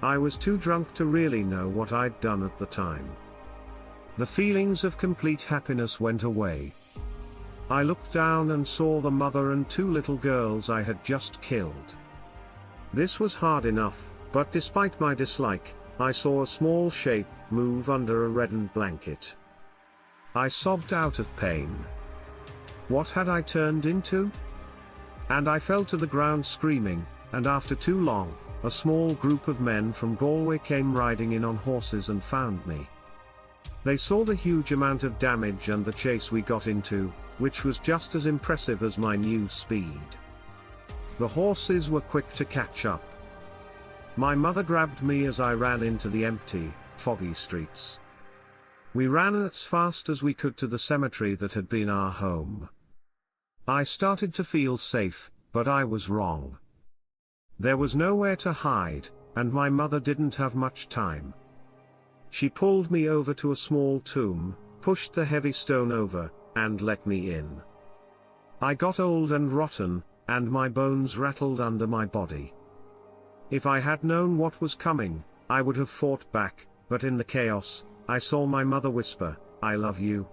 I was too drunk to really know what I'd done at the time. The feelings of complete happiness went away. I looked down and saw the mother and two little girls I had just killed. This was hard enough, but despite my dislike, I saw a small shape move under a reddened blanket. I sobbed out of pain. What had I turned into? And I fell to the ground screaming, and after too long, a small group of men from Galway came riding in on horses and found me. They saw the huge amount of damage and the chase we got into, which was just as impressive as my new speed. The horses were quick to catch up. My mother grabbed me as I ran into the empty, foggy streets. We ran as fast as we could to the cemetery that had been our home. I started to feel safe, but I was wrong. There was nowhere to hide, and my mother didn't have much time. She pulled me over to a small tomb, pushed the heavy stone over, and let me in. I got old and rotten, and my bones rattled under my body. If I had known what was coming, I would have fought back, but in the chaos, I saw my mother whisper, "I love you."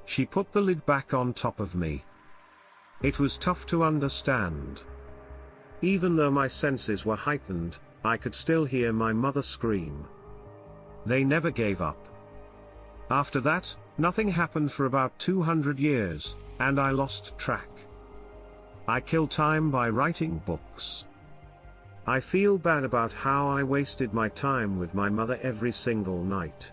She put the lid back on top of me. It was tough to understand. Even though my senses were heightened, I could still hear my mother scream. They never gave up. After that, nothing happened for about 200 years, and I lost track. I kill time by writing books. I feel bad about how I wasted my time with my mother every single night.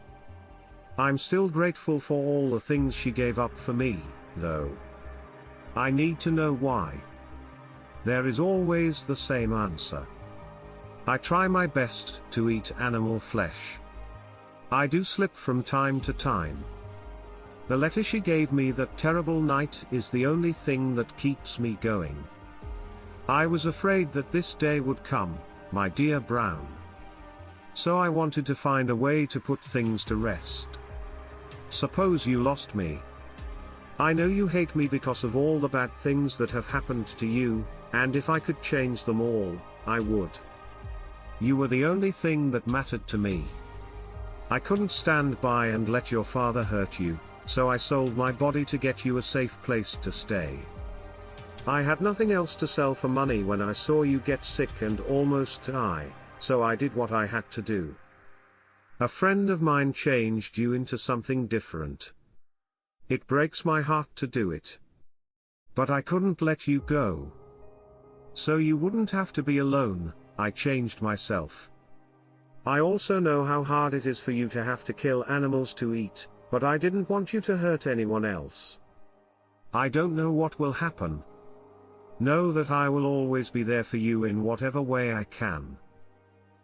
I'm still grateful for all the things she gave up for me, though. I need to know why. There is always the same answer. I try my best to eat animal flesh. I do slip from time to time. The letter she gave me that terrible night is the only thing that keeps me going. I was afraid that this day would come, my dear Brown. So I wanted to find a way to put things to rest. Suppose you lost me. I know you hate me because of all the bad things that have happened to you, and if I could change them all, I would. You were the only thing that mattered to me. I couldn't stand by and let your father hurt you, so I sold my body to get you a safe place to stay. I had nothing else to sell for money when I saw you get sick and almost die, so I did what I had to do. A friend of mine changed you into something different. It breaks my heart to do it. But I couldn't let you go. So you wouldn't have to be alone, I changed myself. I also know how hard it is for you to have to kill animals to eat, but I didn't want you to hurt anyone else. I don't know what will happen. Know that I will always be there for you in whatever way I can.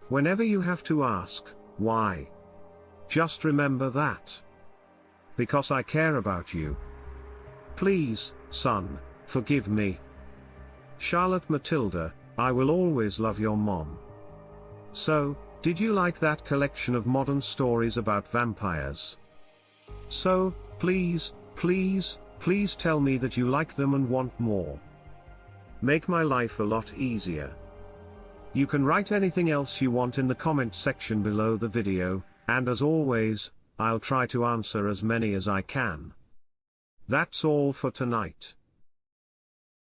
Whenever you have to ask, why? Just remember that. Because I care about you. Please, son, forgive me. Charlotte Matilda, I will always love your mom. So, did you like that collection of modern stories about vampires? So, please, please, please tell me that you like them and want more. Make my life a lot easier. You can write anything else you want in the comment section below the video, and as always, I'll try to answer as many as I can. That's all for tonight.